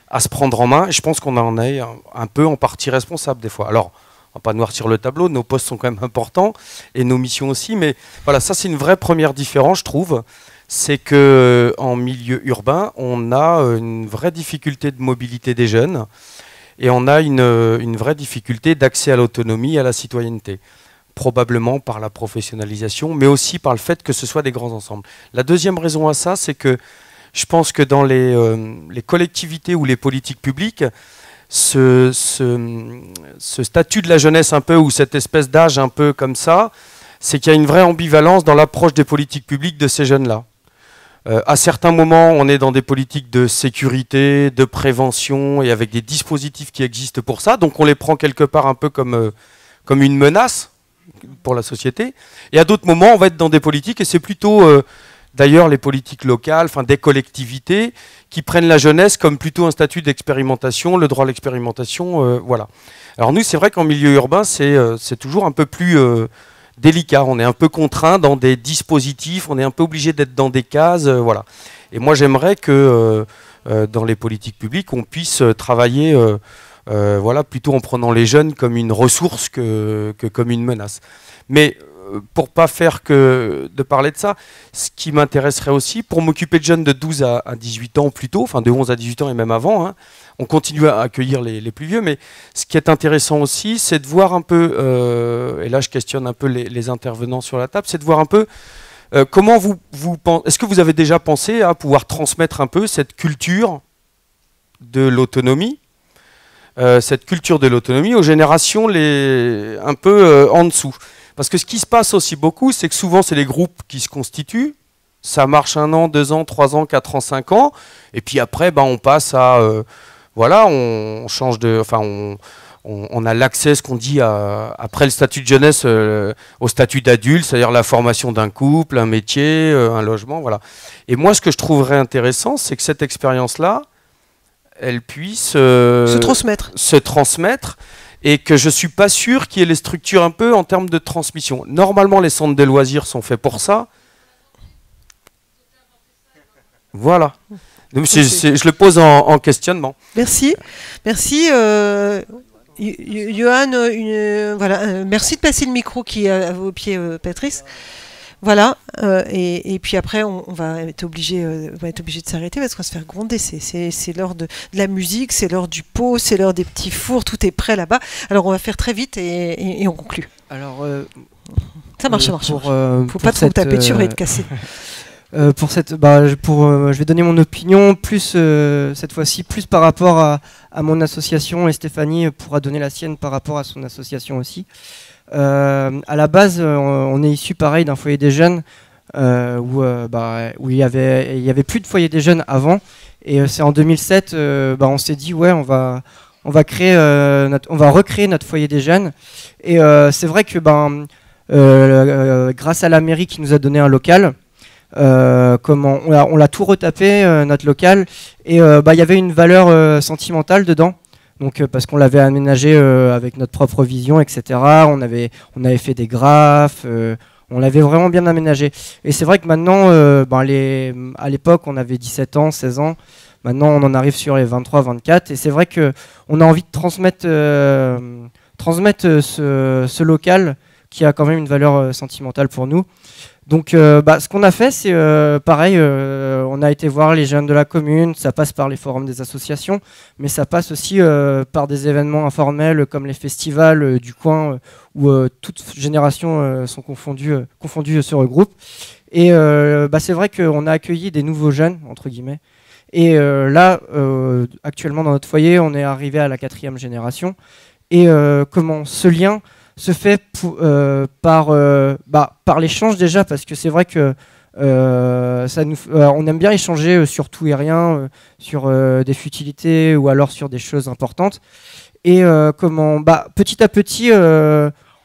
à se prendre en main. Et je pense qu'on en est un peu en partie responsable des fois. Alors, on ne va pas noircir le tableau, nos postes sont quand même importants, et nos missions aussi. Mais voilà, ça c'est une vraie première différence, je trouve. C'est qu'en milieu urbain, on a une vraie difficulté de mobilité des jeunes, et on a une vraie difficulté d'accès à l'autonomie et à la citoyenneté. Probablement par la professionnalisation, mais aussi par le fait que ce soit des grands ensembles. La deuxième raison à ça, c'est que je pense que dans les collectivités ou les politiques publiques, ce statut de la jeunesse un peu, ou cette espèce d'âge un peu comme ça, c'est qu'il y a une vraie ambivalence dans l'approche des politiques publiques de ces jeunes-là. À certains moments, on est dans des politiques de sécurité, de prévention, et avec des dispositifs qui existent pour ça, donc on les prend quelque part un peu comme une menace pour la société. Et à d'autres moments, on va être dans des politiques, et c'est plutôt d'ailleurs les politiques locales, enfin des collectivités, qui prennent la jeunesse comme plutôt un statut d'expérimentation, le droit à l'expérimentation, voilà. Alors nous, c'est vrai qu'en milieu urbain, c'est toujours un peu plus délicat. On est un peu contraint dans des dispositifs, on est un peu obligé d'être dans des cases, voilà. Et moi, j'aimerais que dans les politiques publiques, on puisse travailler voilà, plutôt en prenant les jeunes comme une ressource que comme une menace. Mais pour pas faire que de parler de ça, ce qui m'intéresserait aussi, pour m'occuper de jeunes de 12 à 18 ans plutôt, enfin de 11 à 18 ans et même avant, hein, on continue à accueillir les plus vieux, mais ce qui est intéressant aussi, c'est de voir un peu, et là je questionne un peu les intervenants sur la table, c'est de voir un peu comment est-ce que vous avez déjà pensé à pouvoir transmettre un peu cette culture de l'autonomie, aux générations un peu en dessous. Parce que ce qui se passe aussi beaucoup, c'est que souvent c'est les groupes qui se constituent, ça marche 1 an, 2 ans, 3 ans, 4 ans, 5 ans, et puis après on passe à, voilà, on change de, enfin on a l'accès, ce qu'on dit, après le statut de jeunesse, au statut d'adulte, c'est-à-dire la formation d'un couple, un métier, un logement, voilà. Et moi ce que je trouverais intéressant, c'est que cette expérience-là, elle puisse se transmettre, et que je ne suis pas sûr qu'il y ait les structures un peu en termes de transmission. Normalement, les centres de loisirs sont faits pour ça. Voilà. Donc, je le pose en questionnement. Merci. Merci. Johan, voilà, merci de passer le micro qui est à vos pieds, Patrice. Voilà, et puis après on va être obligé de s'arrêter parce qu'on va se faire gronder. C'est l'heure de la musique, c'est l'heure du pot, c'est l'heure des petits fours, tout est prêt là-bas. Alors on va faire très vite et on conclut. Alors ça marche. Faut pas trop taper dessus et te casser. Je vais donner mon opinion plus cette fois-ci plus par rapport à mon association, et Stéphanie pourra donner la sienne par rapport à son association aussi. À la base, on est issu pareil d'un foyer des jeunes où il y avait plus de foyer des jeunes avant, et c'est en 2007 on s'est dit ouais, on va recréer notre foyer des jeunes, et c'est vrai que grâce à la mairie qui nous a donné un local, on l'a tout retapé, notre local, et il y avait une valeur sentimentale dedans. Donc, parce qu'on l'avait aménagé avec notre propre vision, etc. On avait fait des graphes, on l'avait vraiment bien aménagé. Et c'est vrai que maintenant, à l'époque, on avait 17 ans, 16 ans. Maintenant, on en arrive sur les 23, 24. Et c'est vrai qu'on a envie de transmettre ce local qui a quand même une valeur sentimentale pour nous. Donc ce qu'on a fait, c'est pareil, on a été voir les jeunes de la commune, ça passe par les forums des associations, mais ça passe aussi par des événements informels comme les festivals du coin où toutes générations sont confondues se regroupent. Et c'est vrai qu'on a accueilli des nouveaux jeunes, entre guillemets. Et là, actuellement dans notre foyer, on est arrivé à la 4e génération. Et comment ce lien se fait par l'échange déjà, parce que c'est vrai que on aime bien échanger sur tout et rien, sur des futilités ou alors sur des choses importantes. Et petit à petit,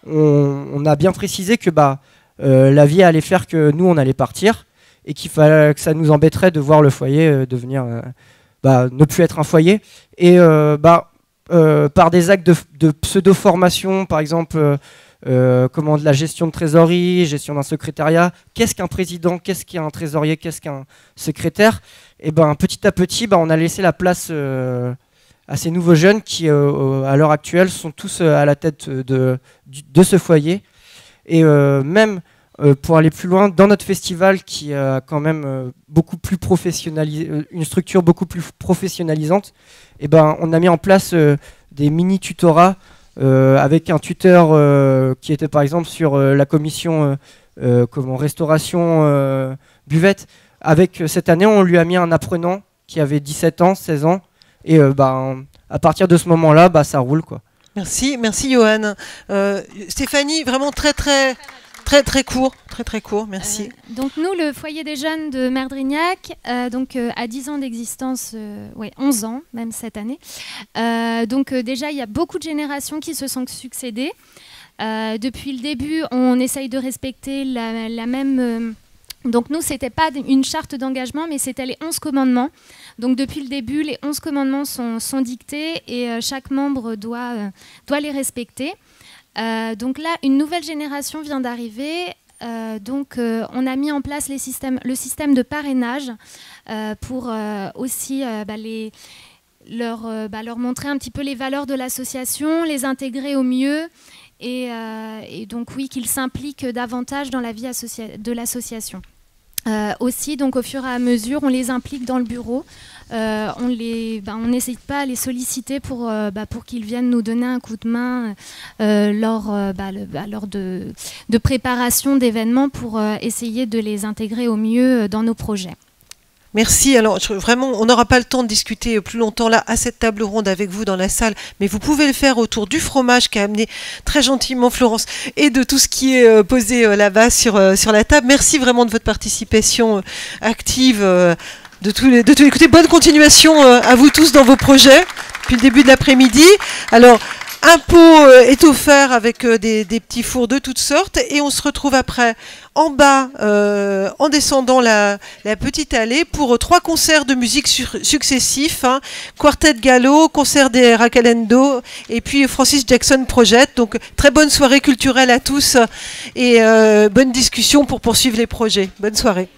on a bien précisé que la vie allait faire que nous, on allait partir et qu'il fallait que ça nous embêterait de voir le foyer devenir ne plus être un foyer. Et par des actes de pseudo-formation, par exemple, de la gestion de trésorerie, gestion d'un secrétariat. Qu'est-ce qu'un président? Qu'est-ce qu'un trésorier? Qu'est-ce qu'un secrétaire? Et petit à petit, on a laissé la place à ces nouveaux jeunes qui, à l'heure actuelle, sont tous à la tête de ce foyer. Et même pour aller plus loin, dans notre festival qui a quand même beaucoup plus une structure beaucoup plus professionnalisante, on a mis en place des mini-tutorats avec un tuteur qui était par exemple sur la commission restauration buvette. Avec cette année, on lui a mis un apprenant qui avait 17 ans, 16 ans. Et à partir de ce moment-là, ça roule, quoi. Merci Johan. Stéphanie, vraiment très court, merci. Donc nous, le foyer des jeunes de Merdrignac, à 10 ans d'existence, 11 ans même cette année. Déjà, il y a beaucoup de générations qui se sont succédées. Depuis le début, on essaye de respecter la même... Donc nous, c'était pas une charte d'engagement, mais c'était les 11 commandements. Donc depuis le début, les 11 commandements sont dictés et chaque membre doit les respecter. Donc là, une nouvelle génération vient d'arriver. On a mis en place le système de parrainage pour aussi leur montrer un petit peu les valeurs de l'association, les intégrer au mieux et donc oui, qu'ils s'impliquent davantage dans la vie de l'association. Aussi, donc au fur et à mesure, on les implique dans le bureau. On n'hésite pas à les solliciter pour qu'ils viennent nous donner un coup de main lors de préparation d'événements pour essayer de les intégrer au mieux dans nos projets. Merci. Alors, vraiment, on n'aura pas le temps de discuter plus longtemps là à cette table ronde avec vous dans la salle, mais vous pouvez le faire autour du fromage qu'a amené très gentiment Florence et de tout ce qui est posé là-bas sur la table. Merci vraiment de votre participation active, de tout écouter. Bonne continuation à vous tous dans vos projets depuis le début de l'après-midi. Alors, un pot est offert avec des petits fours de toutes sortes et on se retrouve après en bas en descendant la petite allée pour 3 concerts de musique successifs, Quartet Gallo, concert des Racalendo et puis Francis Jackson Project. Donc très bonne soirée culturelle à tous et bonne discussion pour poursuivre les projets. Bonne soirée.